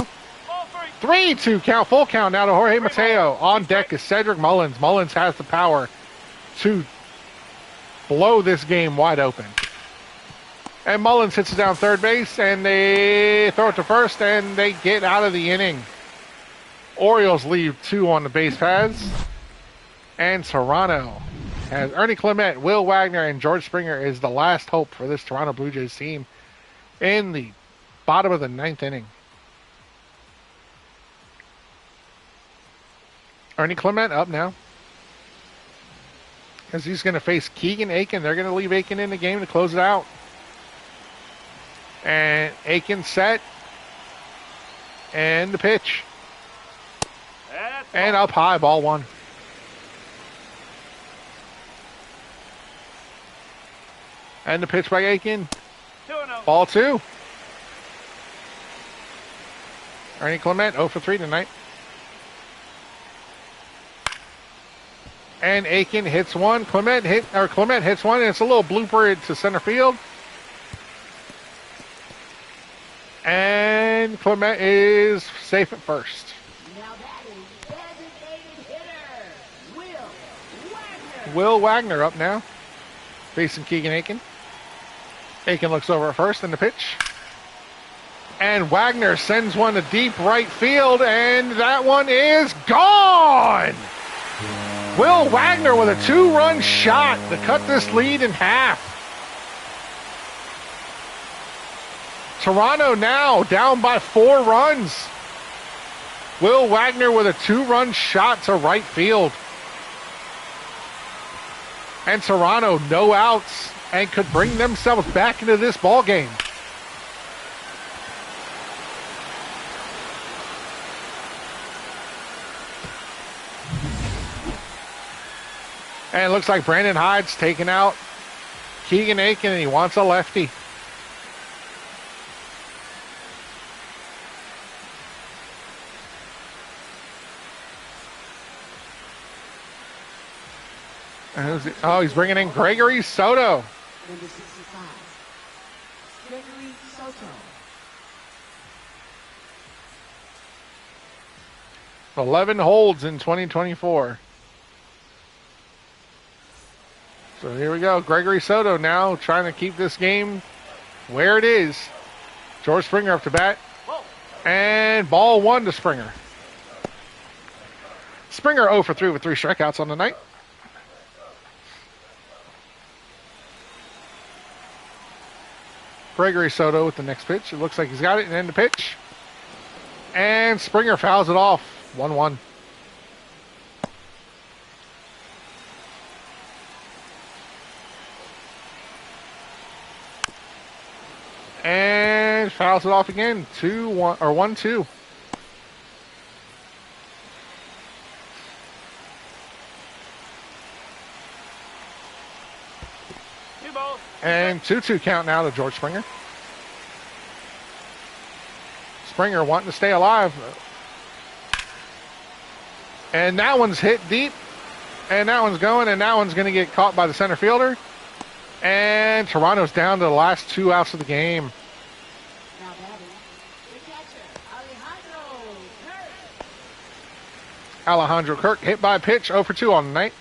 S3: Ball 3.
S1: 3-2 count, full count now to Jorge Mateo. On deck is Cedric Mullins. Mullins has the power to blow this game wide open. And Mullins hits it down third base, and they throw it to first, and they get out of the inning. Orioles leave 2 on the base paths. And Toronto has Ernie Clement, Will Wagner, and George Springer is the last hope for this Toronto Blue Jays team in the bottom of the 9th inning. Ernie Clement up now, as he's going to face Keegan Aiken. They're going to leave Aiken in the game to close it out. And Aiken set. And the pitch. And up high, ball 1. And the pitch by Aiken.
S3: 2-0.
S1: Ball 2. Ernie Clement 0 for 3 tonight. And Aiken hits one. Clement hits one, and it's a little blooper to center field. And Clement is safe at first.
S2: Now that is designated hitter, Will Wagner.
S1: Will Wagner up now, facing Keegan Aiken. Aiken looks over at first in the pitch. And Wagner sends one to deep right field, and that one is gone! Will Wagner with a 2-run shot to cut this lead in half. Toronto now down by 4 runs. Will Wagner with a 2-run shot to right field. And Toronto no outs and could bring themselves back into this ball game. And it looks like Brandon Hyde's taking out Keegan Aiken, and he wants a lefty. Oh, he's bringing in Gregory Soto.
S2: Number 65, Gregory Soto.
S1: 11 holds in 2024. So here we go. Gregory Soto now trying to keep this game where it is. George Springer up to bat. And ball 1 to Springer. Springer 0 for 3 with 3 strikeouts on the night. Gregory Soto with the next pitch. It looks like he's got it, and then the pitch. And Springer fouls it off. 1-1. And fouls it off again. 2-1 or 1-2. And 2-2 count now to George Springer. Springer wanting to stay alive. And that one's hit deep. And that one's going, and that one's going to get caught by the center fielder. And Toronto's down to the last 2 outs of the game.
S2: Now batting, the catcher, Alejandro Kirk.
S1: Alejandro Kirk hit by a pitch, 0 for 2 on the night.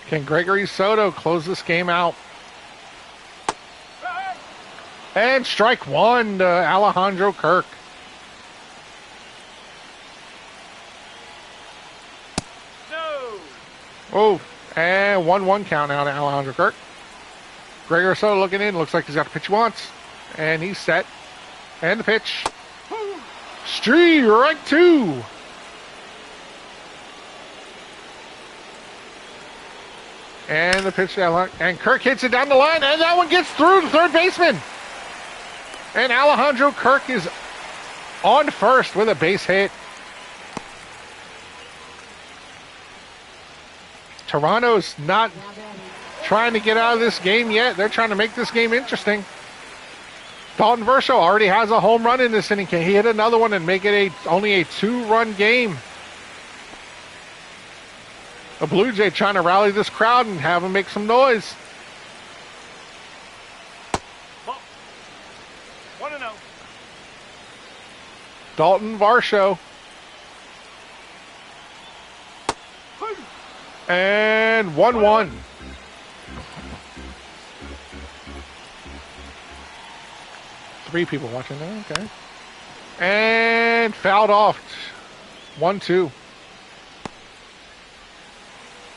S1: Can Gregory Soto close this game out? And strike 1 to Alejandro Kirk.
S3: No.
S1: Oh, and 1-1 count now to Alejandro Kirk. Gregory Soto looking in. Looks like he's got the pitch he wants. And he's set. And the pitch. Strike 2. And the pitch, and Kirk hits it down the line, and that one gets through the third baseman. And Alejandro Kirk is on first with a base hit. Toronto's not trying to get out of this game yet. They're trying to make this game interesting. Dalton Varsho already has a home run in this inning. Can he hit another one and make it only a 2-run game? The Blue Jay trying to rally this crowd and have them make some noise. Dalton Varsho. And 1-1. Three people watching there. Okay. And fouled off. 1-2.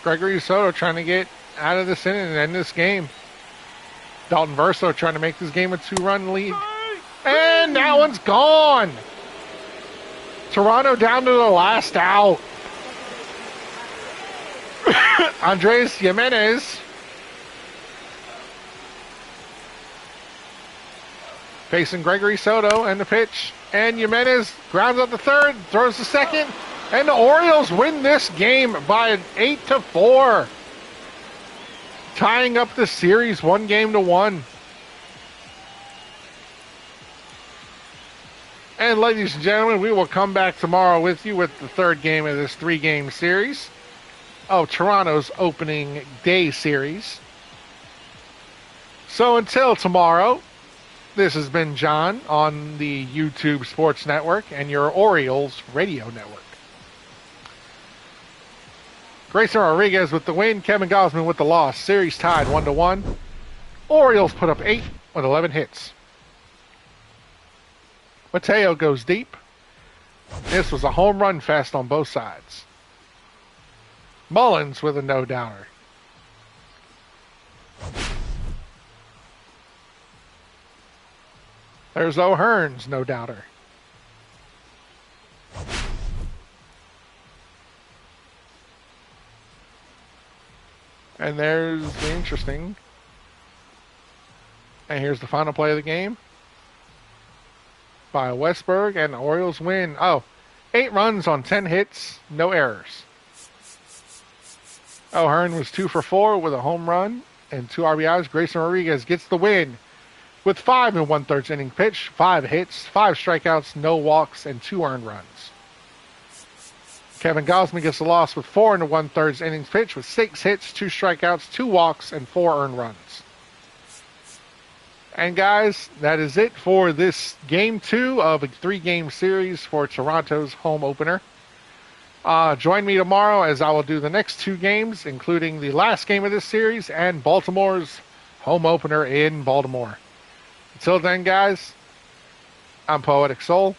S1: Gregory Soto trying to get out of this inning and end this game. Dalton Verso trying to make this game a 2-run lead. And that one's gone. Toronto down to the last out. Andres Jimenez facing Gregory Soto and the pitch. And Jimenez grounds out the third, throws the second, and the Orioles win this game by an 8-4. Tying up the series 1-1. And ladies and gentlemen, we will come back tomorrow with you with the third game of this 3-game series of Toronto's opening day series. So until tomorrow, this has been John on the YouTube Sports Network and your Orioles Radio Network. Grayson Rodriguez with the win, Kevin Gosman with the loss. Series tied 1-1. Orioles put up 8 with 11 hits. Mateo goes deep. This was a home run fest on both sides. Mullins with a no-doubter. There's O'Hearn's no-doubter. And there's the interesting. And here's the final play of the game. By Westberg, and the Orioles win. 8 runs on 10 hits, no errors. O'Hearn was 2 for 4 with a home run and 2 RBIs. Grayson Rodriguez gets the win with 5 1/3 inning pitch, 5 hits, 5 strikeouts, no walks, and 2 earned runs. Kevin Gosman gets the loss with 4 1/3 innings pitch with 6 hits, 2 strikeouts, 2 walks, and 4 earned runs. And guys, that is it for this Game 2 of a 3-game series for Toronto's home opener. Join me tomorrow as I will do the next 2 games, including the last game of this series and Baltimore's home opener in Baltimore. Until then, guys, I'm Poetic Soul.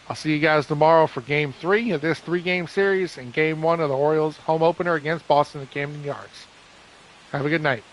S1: I'll see you guys tomorrow for Game 3 of this 3-game series and Game 1 of the Orioles home opener against Boston at Camden Yards. Have a good night.